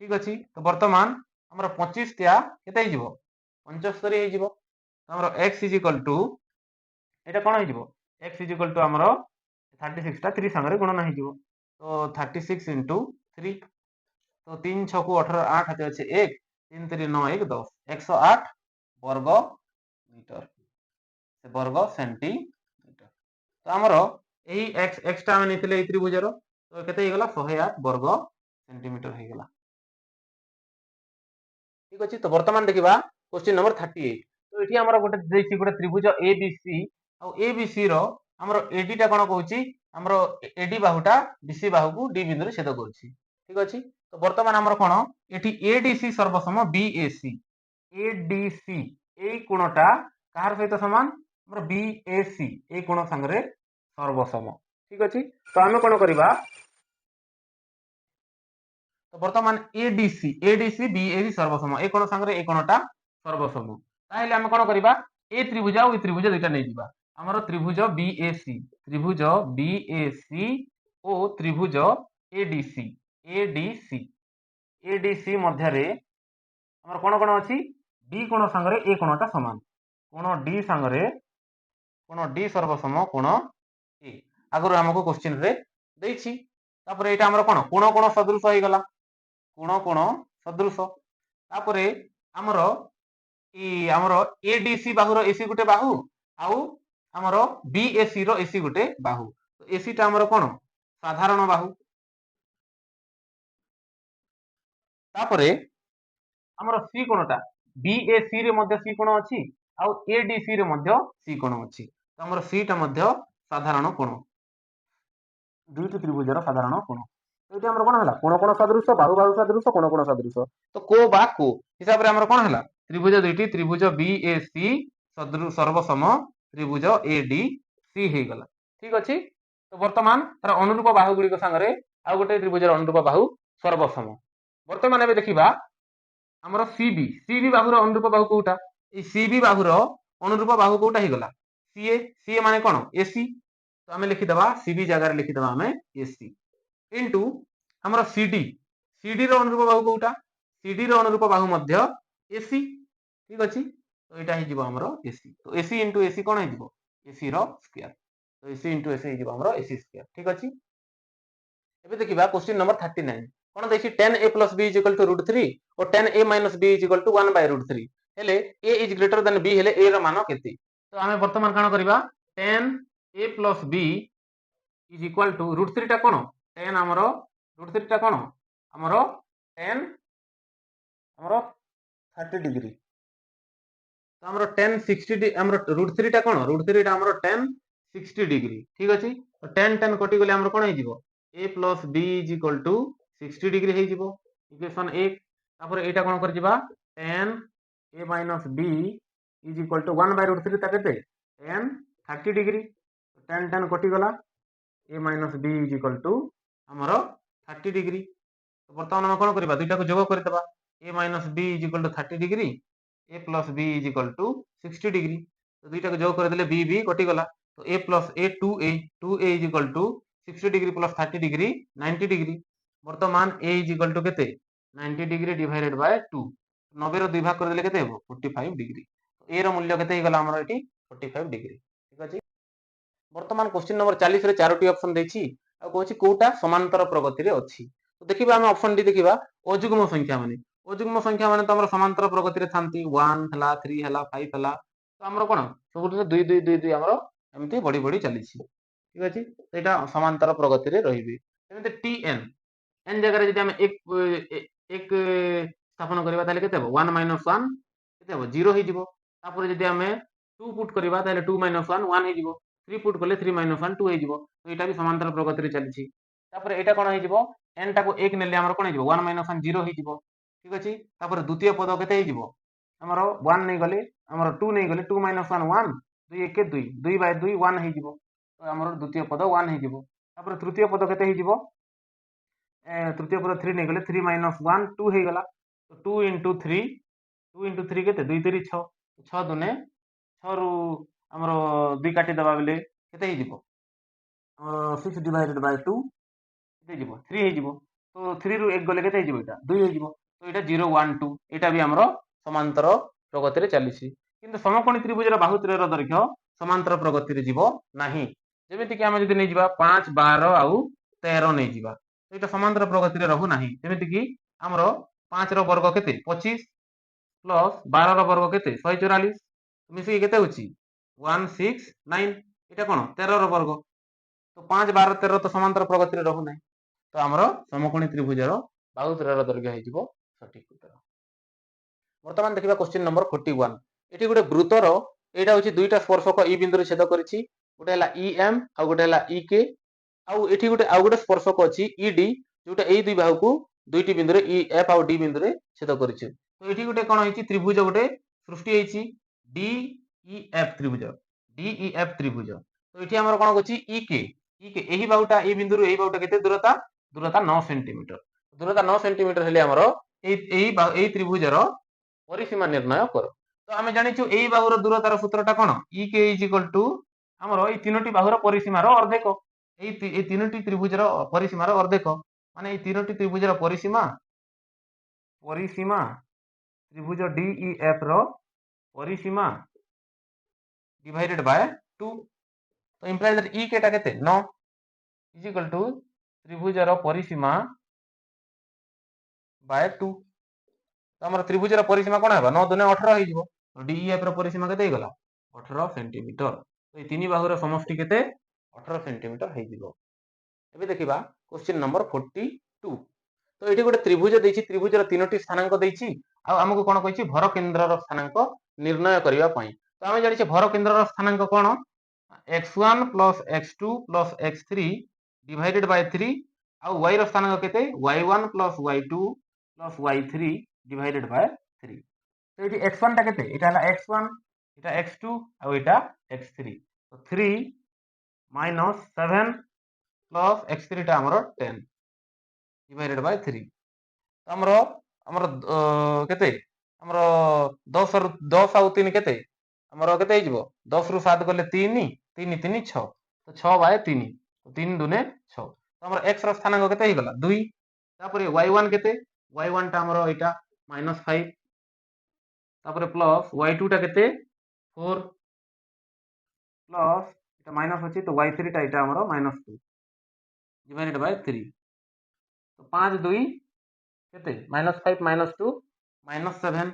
S1: ठीक अछि तो वर्तमान हमरो 25 टा केते हे जिवो 75 हे जिवो तो हमरो x इज इक्वल टू एटा कोन हे जिवो x इज इक्वल टू हमरो 36 टा 3 संगे गुणन हे जिवो तो 36 into 3 तो 3 6 को 18 8 हाते अछि 1 3 3 9 1 10 108 वर्ग मीटर से वर्ग सेंटीमीटर तो हमरो एही x x टा हम नेथिले ए त्रिभुज रो तो केते हे गला 108 वर्ग सेंटीमीटर हे गला ठीक अछि तो वर्तमान देखिबा क्वेश्चन नंबर 38 तो एठी हमरो गोटे देछि गोटे त्रिभुज ABC आ ABC रो हमरो AD टा कोन कहूची हमरो AD बाहुटा BC बाहु को D बिंदु रे छेद करछि ठीक अछि तो वर्तमान हमरो कोन एठी ADC सर्वसम BAC ADC ए कोणटा कहार सहित समान हमरो BAC ए कोण संगरे सर्वसम ठीक अछि तो हम कोन करबा तो वर्तमान एडीसी बीएसी सर्वसम ए कोण संगे ए कोणटा सर्वसम ताहेले हम कोन करबा ए त्रिभुज आ ए त्रिभुज दुइटा नै जिबा हमर त्रिभुज बीएसी ओ त्रिभुज एडीसी मध्य रे हमर कोन कोन अछि डी कोण संगे ए कोणटा समान कोण डी सर्वसम कोण ए आगरो हमको क्वेश्चन रे दैछि तापर एटा हमर कोन कोण सदृश होई गला कोण सदृश तापरे हमरो एडीसी बाहु रो एसी गुटे बाहु आउ हमरो बीएसी रो एसी गुटे बाहु तो एसी टा हमरो कोन साधारण बाहु तापरे हमरो सी कोणटा बीएसी रे मध्य सी कोण अछि आउ एडीसी रे मध्य सी कोण अछि तो हमरो सी टा मध्य साधारण कोण दुईटी त्रिभुज रो साधारण कोण एटी हमर कोन हला कोण सदृश बाहु बाहु सदृश कोण सदृश तो को बा को हिसाब रे हमर कोन हला त्रिभुज दुईटी त्रिभुज बीएसी सदृश सर्वसम त्रिभुज एडीसी हे गला ठीक अछि तो वर्तमान तार अनुरूप बाहु गुडी को संगे आ गोटे त्रिभुज रो अनुरूप बाहु सर्वसम वर्तमान एबे देखिबा हमर सीबी बाहु रो अनुरूप बाहु कोटा ए सीबी बाहु रो अनुरूप बाहु कोटा हे गला सीए माने कोन एसी तो हमें लिखि दबा सीबी जगह रे लिखि दबा हमें एसी इनटू हमर सीडी रो अनुरूप बाहु कोटा सीडी रो अनुरूप बाहु मध्य एसी ठीक अछि तो एटा हे जिवो हमर एसी तो एसी इनटू एसी कोन हे जिवो एसी रो स्क्वायर तो एसी इनटू एसी हे जिवो हमर एसी स्क्वायर ठीक अछि एबे देखिबा क्वेश्चन नंबर 39 कोन देखि tan a plus b is equal to √3 और tan a minus b is equal to 1 by √3 हेले a is greater than b हेले a रो मान केते तो हमें वर्तमान काना करबा tan a plus b is equal to √3 टा कोन tan हमरो √3 टा कोन हमरो tan हमरो 30 डिग्री तो हमरो tan 60 हमरो √3 टा कोन √3 टा हमरो tan 60 डिग्री ठीक अछि तो tan कटि गले हमरो कोन हे जिवो a plus b is equal to 60 degree हे जिवो इक्वेशन 1 तापर एटा कोन कर जिबा tan a minus b is equal to 1 by √3 ता केते tan 30 डिग्री tan कटि गला a minus b is equal to हमरो 30 डिग्री तो वर्तमान हम कोन करबा दुइटा को जोग कर देबा a minus b is equal to 30 degree a plus b is equal to 60 degree तो दुइटा को जोग कर देले b कटि गला तो a plus a 2a is equal to 60 degree plus 30 degree 90 degree वर्तमान a is equal to केते 90 डिग्री डिवाइडेड बाय 2 90 रो 2 भाग कर देले केते हेबो 45 डिग्री तो a रो मूल्य केते हे गला हमर एटी 45 डिग्री ठीक अछि वर्तमान क्वेश्चन नंबर 40 रे चारोटी ऑप्शन देछि आ कोछि कोटा समांतर प्रगति रे अछि तो देखिबा हम ऑप्शन डी देखिबा अजुग्म संख्या माने तो हमर समांतर प्रगति रे थांती 1 हला 3 हला 5 हला तो हमर कोन सबुठ 2 2 2 2 हमर एमती बड़ी बड़ी चली छी ठीक अछि एटा समांतर प्रगति रे रहिबे एमते tn n जगह रे जदि हम एक स्थापन करबा ताले केते हो 1 1 केते हो 0 हे जिवो तापर जदि हम 2 पुट करबा ताले 2 1 1 हे जिवो 3 पुट करले 3 1 2 हे जिवो तो एटा भी समांतर प्रगति रे चली छी तापर एटा कोन हे जिवो n टा को 1 नेले हमर कोन हे जिवो 1 1 0 हे जिवो ठीक अछि तापर द्वितीय पद केते हे जिवो हमर 1 नै गले हमर 2 नै गले 2 1 1 2 1 2 2 बाय 2 1 हे जिवो तो हमर द्वितीय पद 1 हे जिवो तापर तृतीय पद केते हे जिवो तृतीय पद 3 नै गले 3 1 2 हे गला तो 2 into 3 2 into 3 କେତେ 2 3 6 6 ଦୁନେ 6 ରୁ ଆମର 2 କାଟି ଦେବା ବେଲେ କେତେ ହେଇଯିବ 6 divided by 2 କେତେ ହେଇଯିବ 3 ହେଇଯିବ ତ 3 ରୁ 1 ଗଲେ କେତେ ହେଇଯିବ ଏଟା 2 ହେଇଯିବ ତ ଏଟା 0 1 2 ଏଟା ବି ଆମର ସମାନ୍ତର ପ୍ରଗତିରେ ଚାଲିଛି କିନ୍ତୁ ସମକୋଣୀ ତ୍ରିଭୁଜର ବାହୁତ୍ରୟର ଦୈର୍ଘ୍ୟ ସମାନ୍ତର ପ୍ରଗତିରେ ଯିବ ନାହିଁ ଯେମିତି କି ଆମେ ଯଦି ନେଇଯିବା 5 12 ଆଉ 13 ନେଇଯିବା ଏଇଟା ସମାନ୍ତର ପ୍ରଗତିରେ ରହୁ ନାହିଁ ଯେମିତି କି ଆମର 5 ର ବର୍ଗ କେତେ 25 ପ୍ଲସ୍ 12 ର ବର୍ଗ କେତେ 144 ମିଶିକି କେତେ ହେଉଛି 169 ଏଇଟା କ'ଣ 13 ର ବର୍ଗ ତ 5 12 13 ତ ସମାନ୍ତର ପ୍ରଗତିରେ ରହୁ ନାହିଁ ତ ଆମର ସମକୋଣୀ ତ୍ରିଭୁଜର ବାହୁତ୍ରୟର ଦୈର୍ଘ୍ୟ ହେଇଯିବ ସଠିକ ଉତ୍ତର ବର୍ତ୍ତମାନ ଦେଖିବା क्वेश्चन नंबर 41 ଏଠି ଗୋଟେ ବୃତ୍ତର ଏଇଟା ହେଉଛି ଦୁଇଟା ସ୍ପର୍ଶକ ଇ ବିନ୍ଦୁରେ ଛେଦ କରିଛି ଗୋଟେ ହେଲା EM ଆଉ ଗୋଟେ ହେଲା EK ଆଉ ଏଠି ଆଉ ଗୋଟେ ସ୍ପର୍ଶକ ଅଛି ED ଯୋଉଟା ଏଇ ଦୁଇ ବାହୁକୁ ଦୁଇଟି ବିନ୍ଦୁରେ EF ଆଉ D ବିନ୍ଦୁରେ ଛେଦ କରିଛି ତ ଏଠି ଗୋଟେ କ'ଣ ହେଇଛି ତ୍ରିଭୁଜ ଗୋଟେ ସୃଷ୍ଟି ହେଇଛି DEF ତ୍ରିଭୁଜ ତ ଏଠି ଆମର କ'ଣ ଅଛି EK ଏହି ବାହୁଟା এই ବିନ୍ଦୁରୁ এই ବାହୁଟା କେତେ ଦୂରତା 9 ସେଣ୍ଟିମିଟର ଦୂରତା 9 ସେଣ୍ଟିମିଟର ହେଲେ ଆମର এই ତ୍ରିଭୁଜର परिसीमा निर्णय कर तो आम जाचु यही बाहुर दूरतार सूत्रटा कौन EK = आमर ये तीनोटी बाहुर परिसीमार अर्धेक ये तीनोटी त्रिभुजर परिसीमार अर्धेक माने तीनोटी त्रिभुजर परिसीमा त्रिभुज DEF रो परिसीमा डिवाइडेड बाय 2 तो इंप्लाइज दैट EK टा केते 9 = त्रिभुजर परिसीमा बाय 2 तो आम त्रिभुजर परिसीमा कौन है 9 दुने 18 हो DEF रो परिसीमा केते गला 18 सेंटीमीटर तो ये तीन बाहुर समष्टि केते 18 सेंटीमीटर हो एबे देखिबा क्वेश्चन नंबर 42 तो एठी गोटे त्रिभुज देछि त्रिभुजर तीनोटी स्थानांक देछि आ हमकु कोन कहिछि भर केंद्रर स्थानांक निर्णय करिवा पई तो आमे जानि छै भर केंद्रर स्थानांक कोन x1 + x2 + x3 divided by 3 आ y रो स्थानांक केते y1 + y2 + y3 divided by 3 तो ये x1 टा केते एटा हला x1 एटा x2 आ एटा x3 तो 3 - 7 प्लस x3 टा हमरो 10 डिवाइडेड बाय 3 तो हमरो केते हमरो 10 रु 10 आ 3 केते हमरो केते हो जिवो 10 रु 7 गले 3 3 3 6 तो 6 बाय 3 तो 3 दुने 6 तो हमरो x रो स्थानांक केते हो गला 2 तापरे y1 केते y1 टा हमरो एटा -5 तापरे प्लस y2 टा केते 4 प्लस एटा माइनस अछि तो y3 टा एटा हमरो -2 डिवाइडेड बाय 3 तो 5 2 केते -5 -2 -7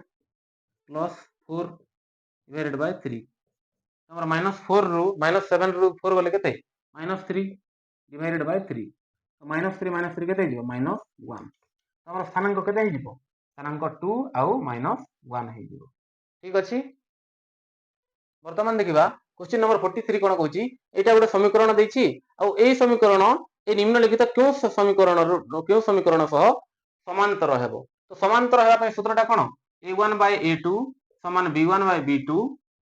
S1: प्लस 4 डिवाइडेड बाय 3 हमरो -4 रु -7 रु 4 गले केते -3 डिवाइडेड बाय 3 तो -3 केते जिवो -1 तो हमरो स्थानांक केते जिवो स्थानांक 2 आउ -1 हे जिवो ठीक अछि वर्तमान देखिबा क्वेश्चन नंबर 43 कोन कहूची एटा गोटे समीकरण देछि आ एई समीकरण ए निम्नलिखित क्यों समीकरण सह समांतर हेबो तो समांतर हेबा पय सूत्रटा कोन a1 by a2 समान b1 by b2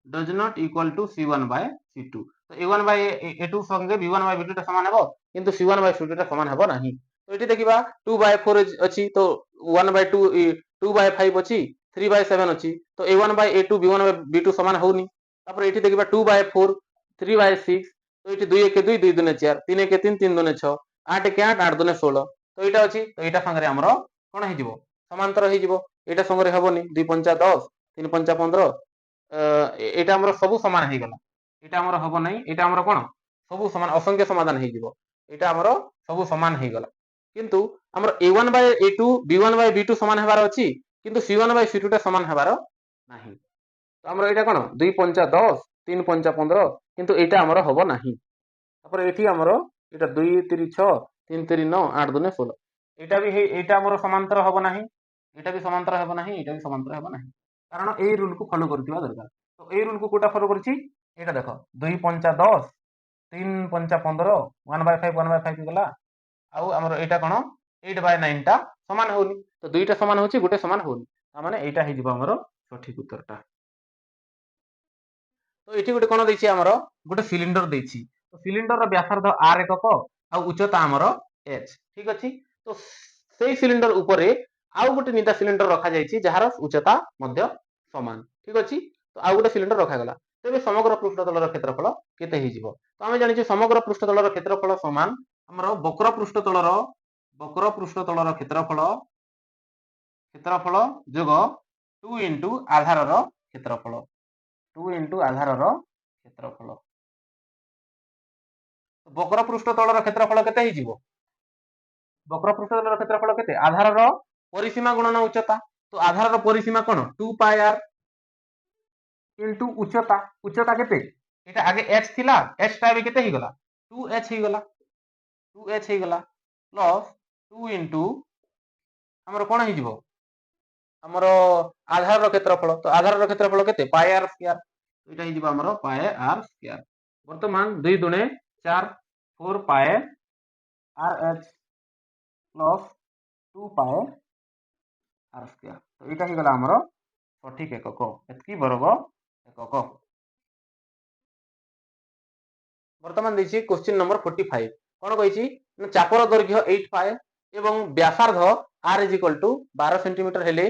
S1: does not equal to c1 by c2 तो a1 by a2 संगे b1 by b2 टा समान हेबो किंतु c1 by c2 टा समान हेबो नाही तो एठी देखिबा 2 by 4 अछि तो 1 by 2 2 by 5 अछि 3 by 7 अछि तो a1 by a2 b1 by b2 समान होउनी तापर एठी देखिबा 2 by 4 3 by 6 तो एठी 2 1 2 2 दुने 4 3 1 3 3 दुने 6 8 1 8 8 दुने 16 तो एटा अछि तो एटा संगे हमरो कोन हे जिवो समांतर हे जिवो एटा संगे हेबोनी 2 5 10 3 5 15 एटा हमरो सब समान हे गेला एटा हमरो हबो नै एटा हमरो कोन सब समान असंख्य समाधान हे जिवो एटा हमरो सब समान हे गेला किंतु हमरो a1 by a2 b1 by b2 समान हेबार अछि किंतु c1 by c2 टा समान हेबार नाही तो हमरो एटा कोन 2 5 10 3 5 15 किंतु एटा हमरो हबो नाही तापर एठी हमरो एटा 2 3 6 3 3 9 8 2 16 एटा भी एटा हमरो समांतर हबो नाही एटा भी समांतर हबो नाही एटा भी समांतर हबो नाही कारण ए रूल को फॉलो करथिबा दरकार तो ए रूल को कोटा फॉलो करछि एटा देखो 2 5 10 3 5 15 1 by 5 1 by 5 गला आउ हमरो एटा कोन 8 by 9 टा समान होनी तो दुईटा समान होछि गुटे समान होनी ता माने एटा हे जिवो हमरो सठिक उत्तरटा तो एठी गुटे कोन दैछि हमरो गुटे सिलिंडर दैछि तो सिलिंडर रो व्यासार्ध r एकक आ उच्चता हमरो h ठीक अछि तो सेही सिलिंडर ऊपरे आउ गुटे निटा सिलिंडर रखा जायछि जहार उच्चता मध्य समान ठीक अछि तो आ गोटे सिलिंडर रखा गला तेबे समग्र पृष्ठतलर क्षेत्रफल केते हि जिवो तो आमे जानि समग्र पृष्ठतलर क्षेत्रफल समान हमर वक्र पृष्ठतलर क्षेत्रफल जोग 2 इंटू आधारर क्षेत्रफल 2 इंटू आधारर क्षेत्रफल वक्र पृष्ठतलर क्षेत्रफल केते हि जिवो वक्र पृष्ठतलर क्षेत्रफल केते आधारर परिसीमा गुणन उच्चता तो आधारर परिसीमा कोन 2 पाई r इंटू उच्चता उच्चता केते एटा आगे h थिला h टा भी केते हि गला 2h हि गला 2h हि गला प्लस 2 इंटू हमर कोन हि जिवो हमर आधारर क्षेत्रफल तो आधारर क्षेत्रफल केते पाई r स्क्वायर एटा हि जिवो हमर पाई r स्क्वायर वर्तमान 2 दुने 4 4 पाई rh प्लस 2 पाई r स्क्वायर तो एटा हि गला हमर सठिक एकक एतकी वर्ग एकक वर्तमान देखिए क्वेश्चन नंबर 45 कौन कही चापर दैर्घ्य 8 पाए एवं व्यासार्ध r is equal to 12 centimetre हेले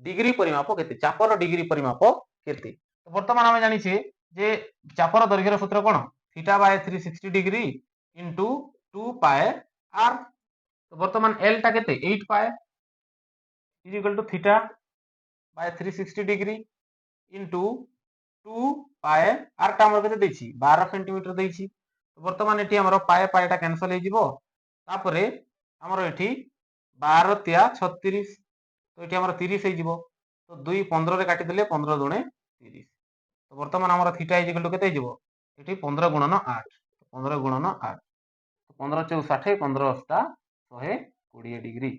S1: डिग्री परिमाप केते चापर डिग्री परिमाप केते तो वर्तमान हम जानि छे जे चापर दैर्घ्यर सूत्र कोन theta by 360 degree into 2 pi r तो वर्तमान l टा केते 8 pi is equal to theta by 360 degree into 2 pi r टा हमर केते देछि 12 सेंटीमीटर देछि वर्तमान एठी हमर पाए पाएटा कैंसिल हो जिवो तापरे हमर एठी 12 तिया 36 तो एठी हमर 30 हो जिवो तो 2 15 रे काटि देले 15 दुणे 30 तो वर्तमान हमर थीटा इज इक्वल टू केते जिवो एठी 15 गुणन 8 15 गुणन 8 तो 15 चौ 60 15 अष्टा 120 डिग्री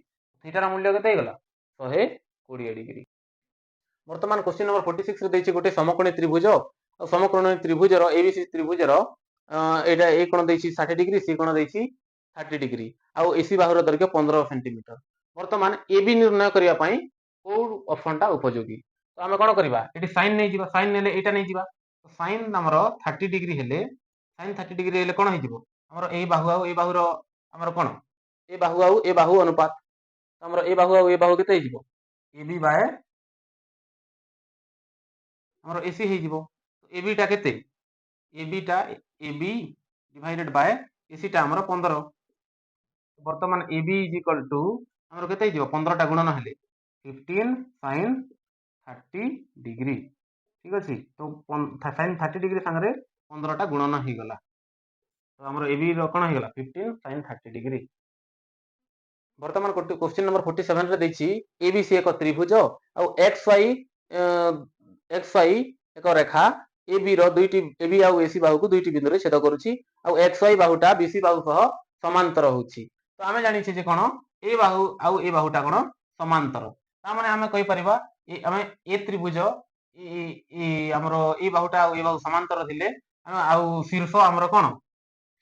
S1: थीटार मूल्य केते गला 120 डिग्री वर्तमान क्वेश्चन नंबर 46 रे देछि गोटे समकोणी त्रिभुज और समकोणी त्रिभुजर एबीसी त्रिभुजर एटा ए कोण देछि 60 डिग्री सी कोण देछि 30 डिग्री आ एसी बाहुर दैर्घ्य 15 सेंटीमीटर वर्तमान एबी निर्णय करिया पई को ऑप्शन टा उपयोगी तो हमें कोन करबा एटी sin नै जिबा sin नेले एटा नै जिबा तो sin हमर 30 डिग्री हेले sin 30 डिग्री हेले कोन हे जिवो हमर ए बाहु आ ए बाहुर हमर कोन ए बाहु आ ए बाहु अनुपात हमर ए बाहु आ ए बाहु केते हे जिवो एबी बाय हमर एसी हे जिवो तो एबी टा केते एबी टा एबी डिवाइडेड बाय एसी टा हमर 15 वर्तमान एबी इज इक्वल टू हमर केते जिवो 15 टा गुणन हेले 15 sin 30 डिग्री ठीक अछि तो sin 30 डिग्री संगे 15 टा गुणन हे गला तो हमर एबी रो कोन हे गला 15 sin 30 डिग्री वर्तमान क्वेश्चन नंबर 47 रे देछि एबीसी एक त्रिभुज आ एक्स वाई एक रेखा एबी रो दुईटी एबी आ एसी बाहु को दुईटी बिंदु रे छेद करूछि आ एक्स वाई बाहुटा बीसी बाहु सह समांतर होछि तो आमे जानि छे जे कोन ए बाहु आ ए बाहुटा कोन समांतर ता माने आमे कहि परिबा आमे ए त्रिभुज ए हमरो ए बाहुटा आ ए बाहु समांतर थिले आ शीर्ष हमरो कोन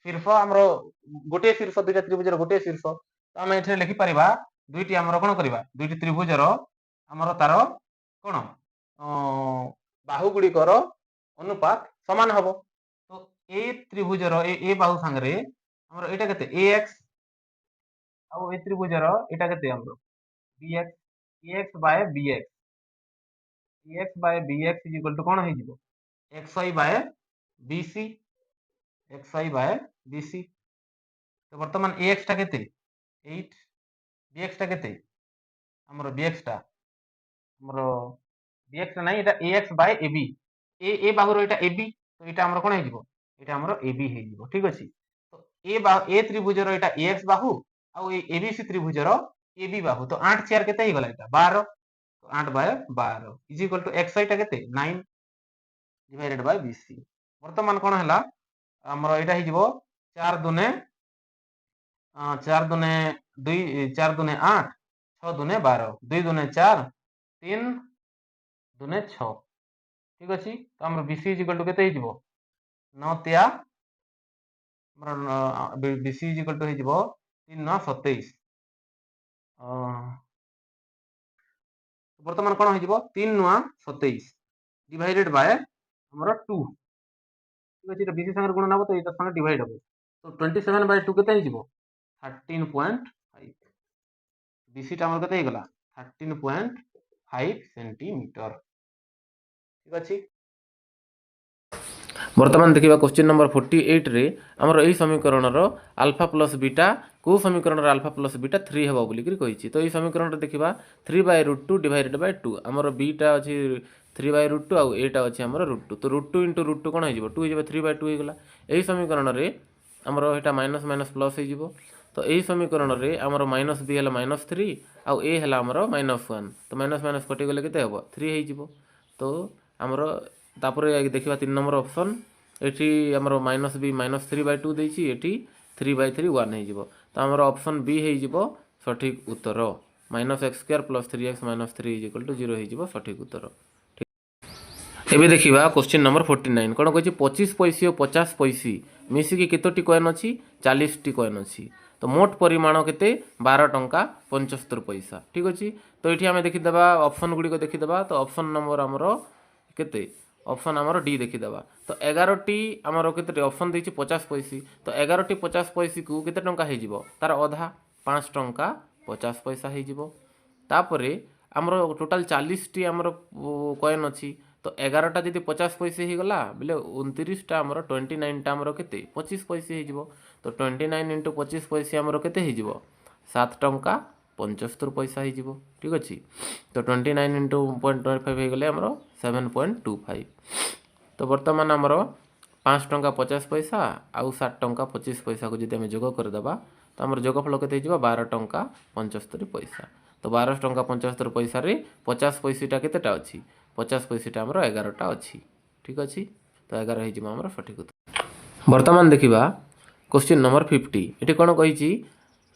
S1: शीर्ष हमरो गोटे शीर्ष दुईटा त्रिभुजर गोटे शीर्ष तो आमे एठे लिखि परिबा दुईटी हमरो कोन करिबा दुईटी त्रिभुजर हमरो तार कोन बाहु गुड़िकर अनुपात समान हबो तो ए त्रिभुजर ए बाहु संगे हमर एटा केते ax आ ए त्रिभुजर एटा केते हमरो bx ax by bx is equal to कोन हे जिवो xy by bc xy by bc तो वर्तमान ax टा केते 8 bx टा केते हमरो bx टा हमरो bx নাই এটা ax बाय ab ए बाहुर एटा ab तो एटा हमरो कोन हे जिवो एटा हमरो ab हे जिवो ठीक अछि तो ए त्रिभुजर एटा ax बाहु आ ए abc त्रिभुजर ab बाहु तो 8 4 केते हे गला एटा 12 तो 8 by 12 is equal to xy टा केते 9 डिवाइडेड बाय bc वर्तमान कोन हला हमरो एटा हे जिवो 4 दुने 4 दुने 2 4 दुने 8 6 दुने 12 2 दुने 4 3 दुने 6 ठीक अछि तो हमर bc इज इक्वल टू केते हे जिवो 9 तिया हमर bc इज इक्वल टू हे जिवो 3 9 27 वर्तमान कोन हे जिवो 3 9 27 डिवाइडेड बाय हमर 2 ठीक अछि तो bc संगे गुणन हबो तो एटा संगे डिवाइड हबो तो 27 बाय 2 केते हे जिवो 13.5 bc टा हमर केते हे गला 13.5 सेंटीमीटर ठीक अच्छे।
S2: बर्तमान देखा क्वेश्चन नंबर 48 रे आमर यही समीकरण आल्फा प्लस बीटा कौ समीकरण आल्फा प्लस बीटा 3 हे बोलिकी कही। तो ये समीकरण देखा 3/√2 डिवाइडेड बाय 2 आमर बीटा अच्छी 3/√2 आउ एटा अच्छी आमर √2 तो √2 इंटू √2 कौन हो 2 हो 3/2 होगा। यही समीकरण में आमर यहाँ माइनस माइनस प्लस हो तो यही समीकरण में आमर माइनस बी है -3 आउ ए है आमर -1 तो माइनस माइनस कटिगले के 3 हो। तो आमर तापर देखा 3 नंबर ऑप्शन एटी आमर माइनस बी -3/2 देती एटी 3/3 1 हो। तो आमर ऑप्शन बी हो सठिक उत्तर -x² + 3x - 3 = 0 हो सठिक उत्तर। एबे देखिबा क्वेश्चन नंबर 49 कौन कही 25 पैसी और 50 पैसी मिसिकी केतोटी कॉइन अच्छी 40 टी कॉइन अच्छी तो मोट परिमाण केते 12 टंका 75 पैसा ठीक अच्छे। तो ये आम देखीदा ऑप्शन गुड़िक देखीदा तो ऑप्शन नंबर आमर केते ऑप्शन आमर डी देखीदा तो 11 टी आमर केते ऑप्शन देछि 50 पैसी तो 11 टी 50 पैसी को केते टंका हो जिवो तार अधा 5 टंका 50 पैसा हो जिवो। तापरे आमर टोटाल 40 टी आमर कॉइन अच्छी तो 11टा जब 50 पैसे हो गला बोले 29टा आमर 29टा आमर केते 25 पैसे हो तो 29 इंटू 25 पैसे आमर केते हो 7 टंका 75 पैसा हो ठीक अच्छे। तो 29 इंटू 0.25 हो गले आमर 7.25 तो बर्तमान आमर 5 टंका 50 पैसा आउ 7 टंका 25 पैसा को जब आम जोग करदेबा तो आमर जोगफल के 12 टंका 75 पैसा तो 12 टंका 75 पैसा रे 50 पैसा केतेटा अच्छी 50 पैसा आमर 11टा अच्छी ठीक अच्छे। तो 11 हो आमर सठिक उत्तर। बर्तमान देखा क्वेश्चन नंबर 50 ये कौन कही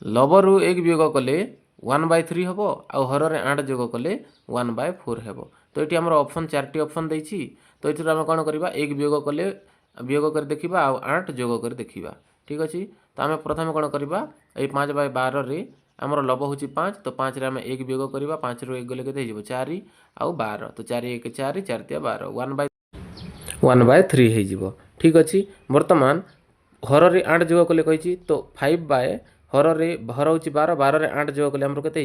S2: लबरू 1 वियोग कले 1/3 हम आउ हर 8 जोग कले 1/4 हम। तो ये आमर ऑप्शन 4टी ऑप्शन देती तो ये आम कौन करवा 1 वियोग कले वियोग कर देखा आउ 8 जोग कर देखा ठीक अच्छे। तो आम प्रथम कौन करवा ये 5/12 रे आमर लब हूँ 5 तो 5 रे आम 1 वियोग करवा 5 रू 1 गले के 4 आउ 12 तो 4 1 4 4 3 12 1/3 हो ठीक अच्छे। बर्तमान हर रे 8 जोग कले कही तो 5 हर रे हर हूँ 12 12 रे 8 जोग कले आमर के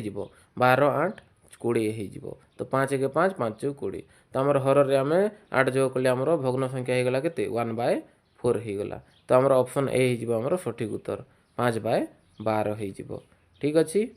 S2: 12 8 20 हो तो 5 1 5 5 20 तो आमर हर रे आम 8 जोग कले आमर भग्न संख्या होगला के 1/4 होगला। तो आमर ऑप्शन ए हो आमर सठिक उत्तर 5/12 हो ठीक अच्छे।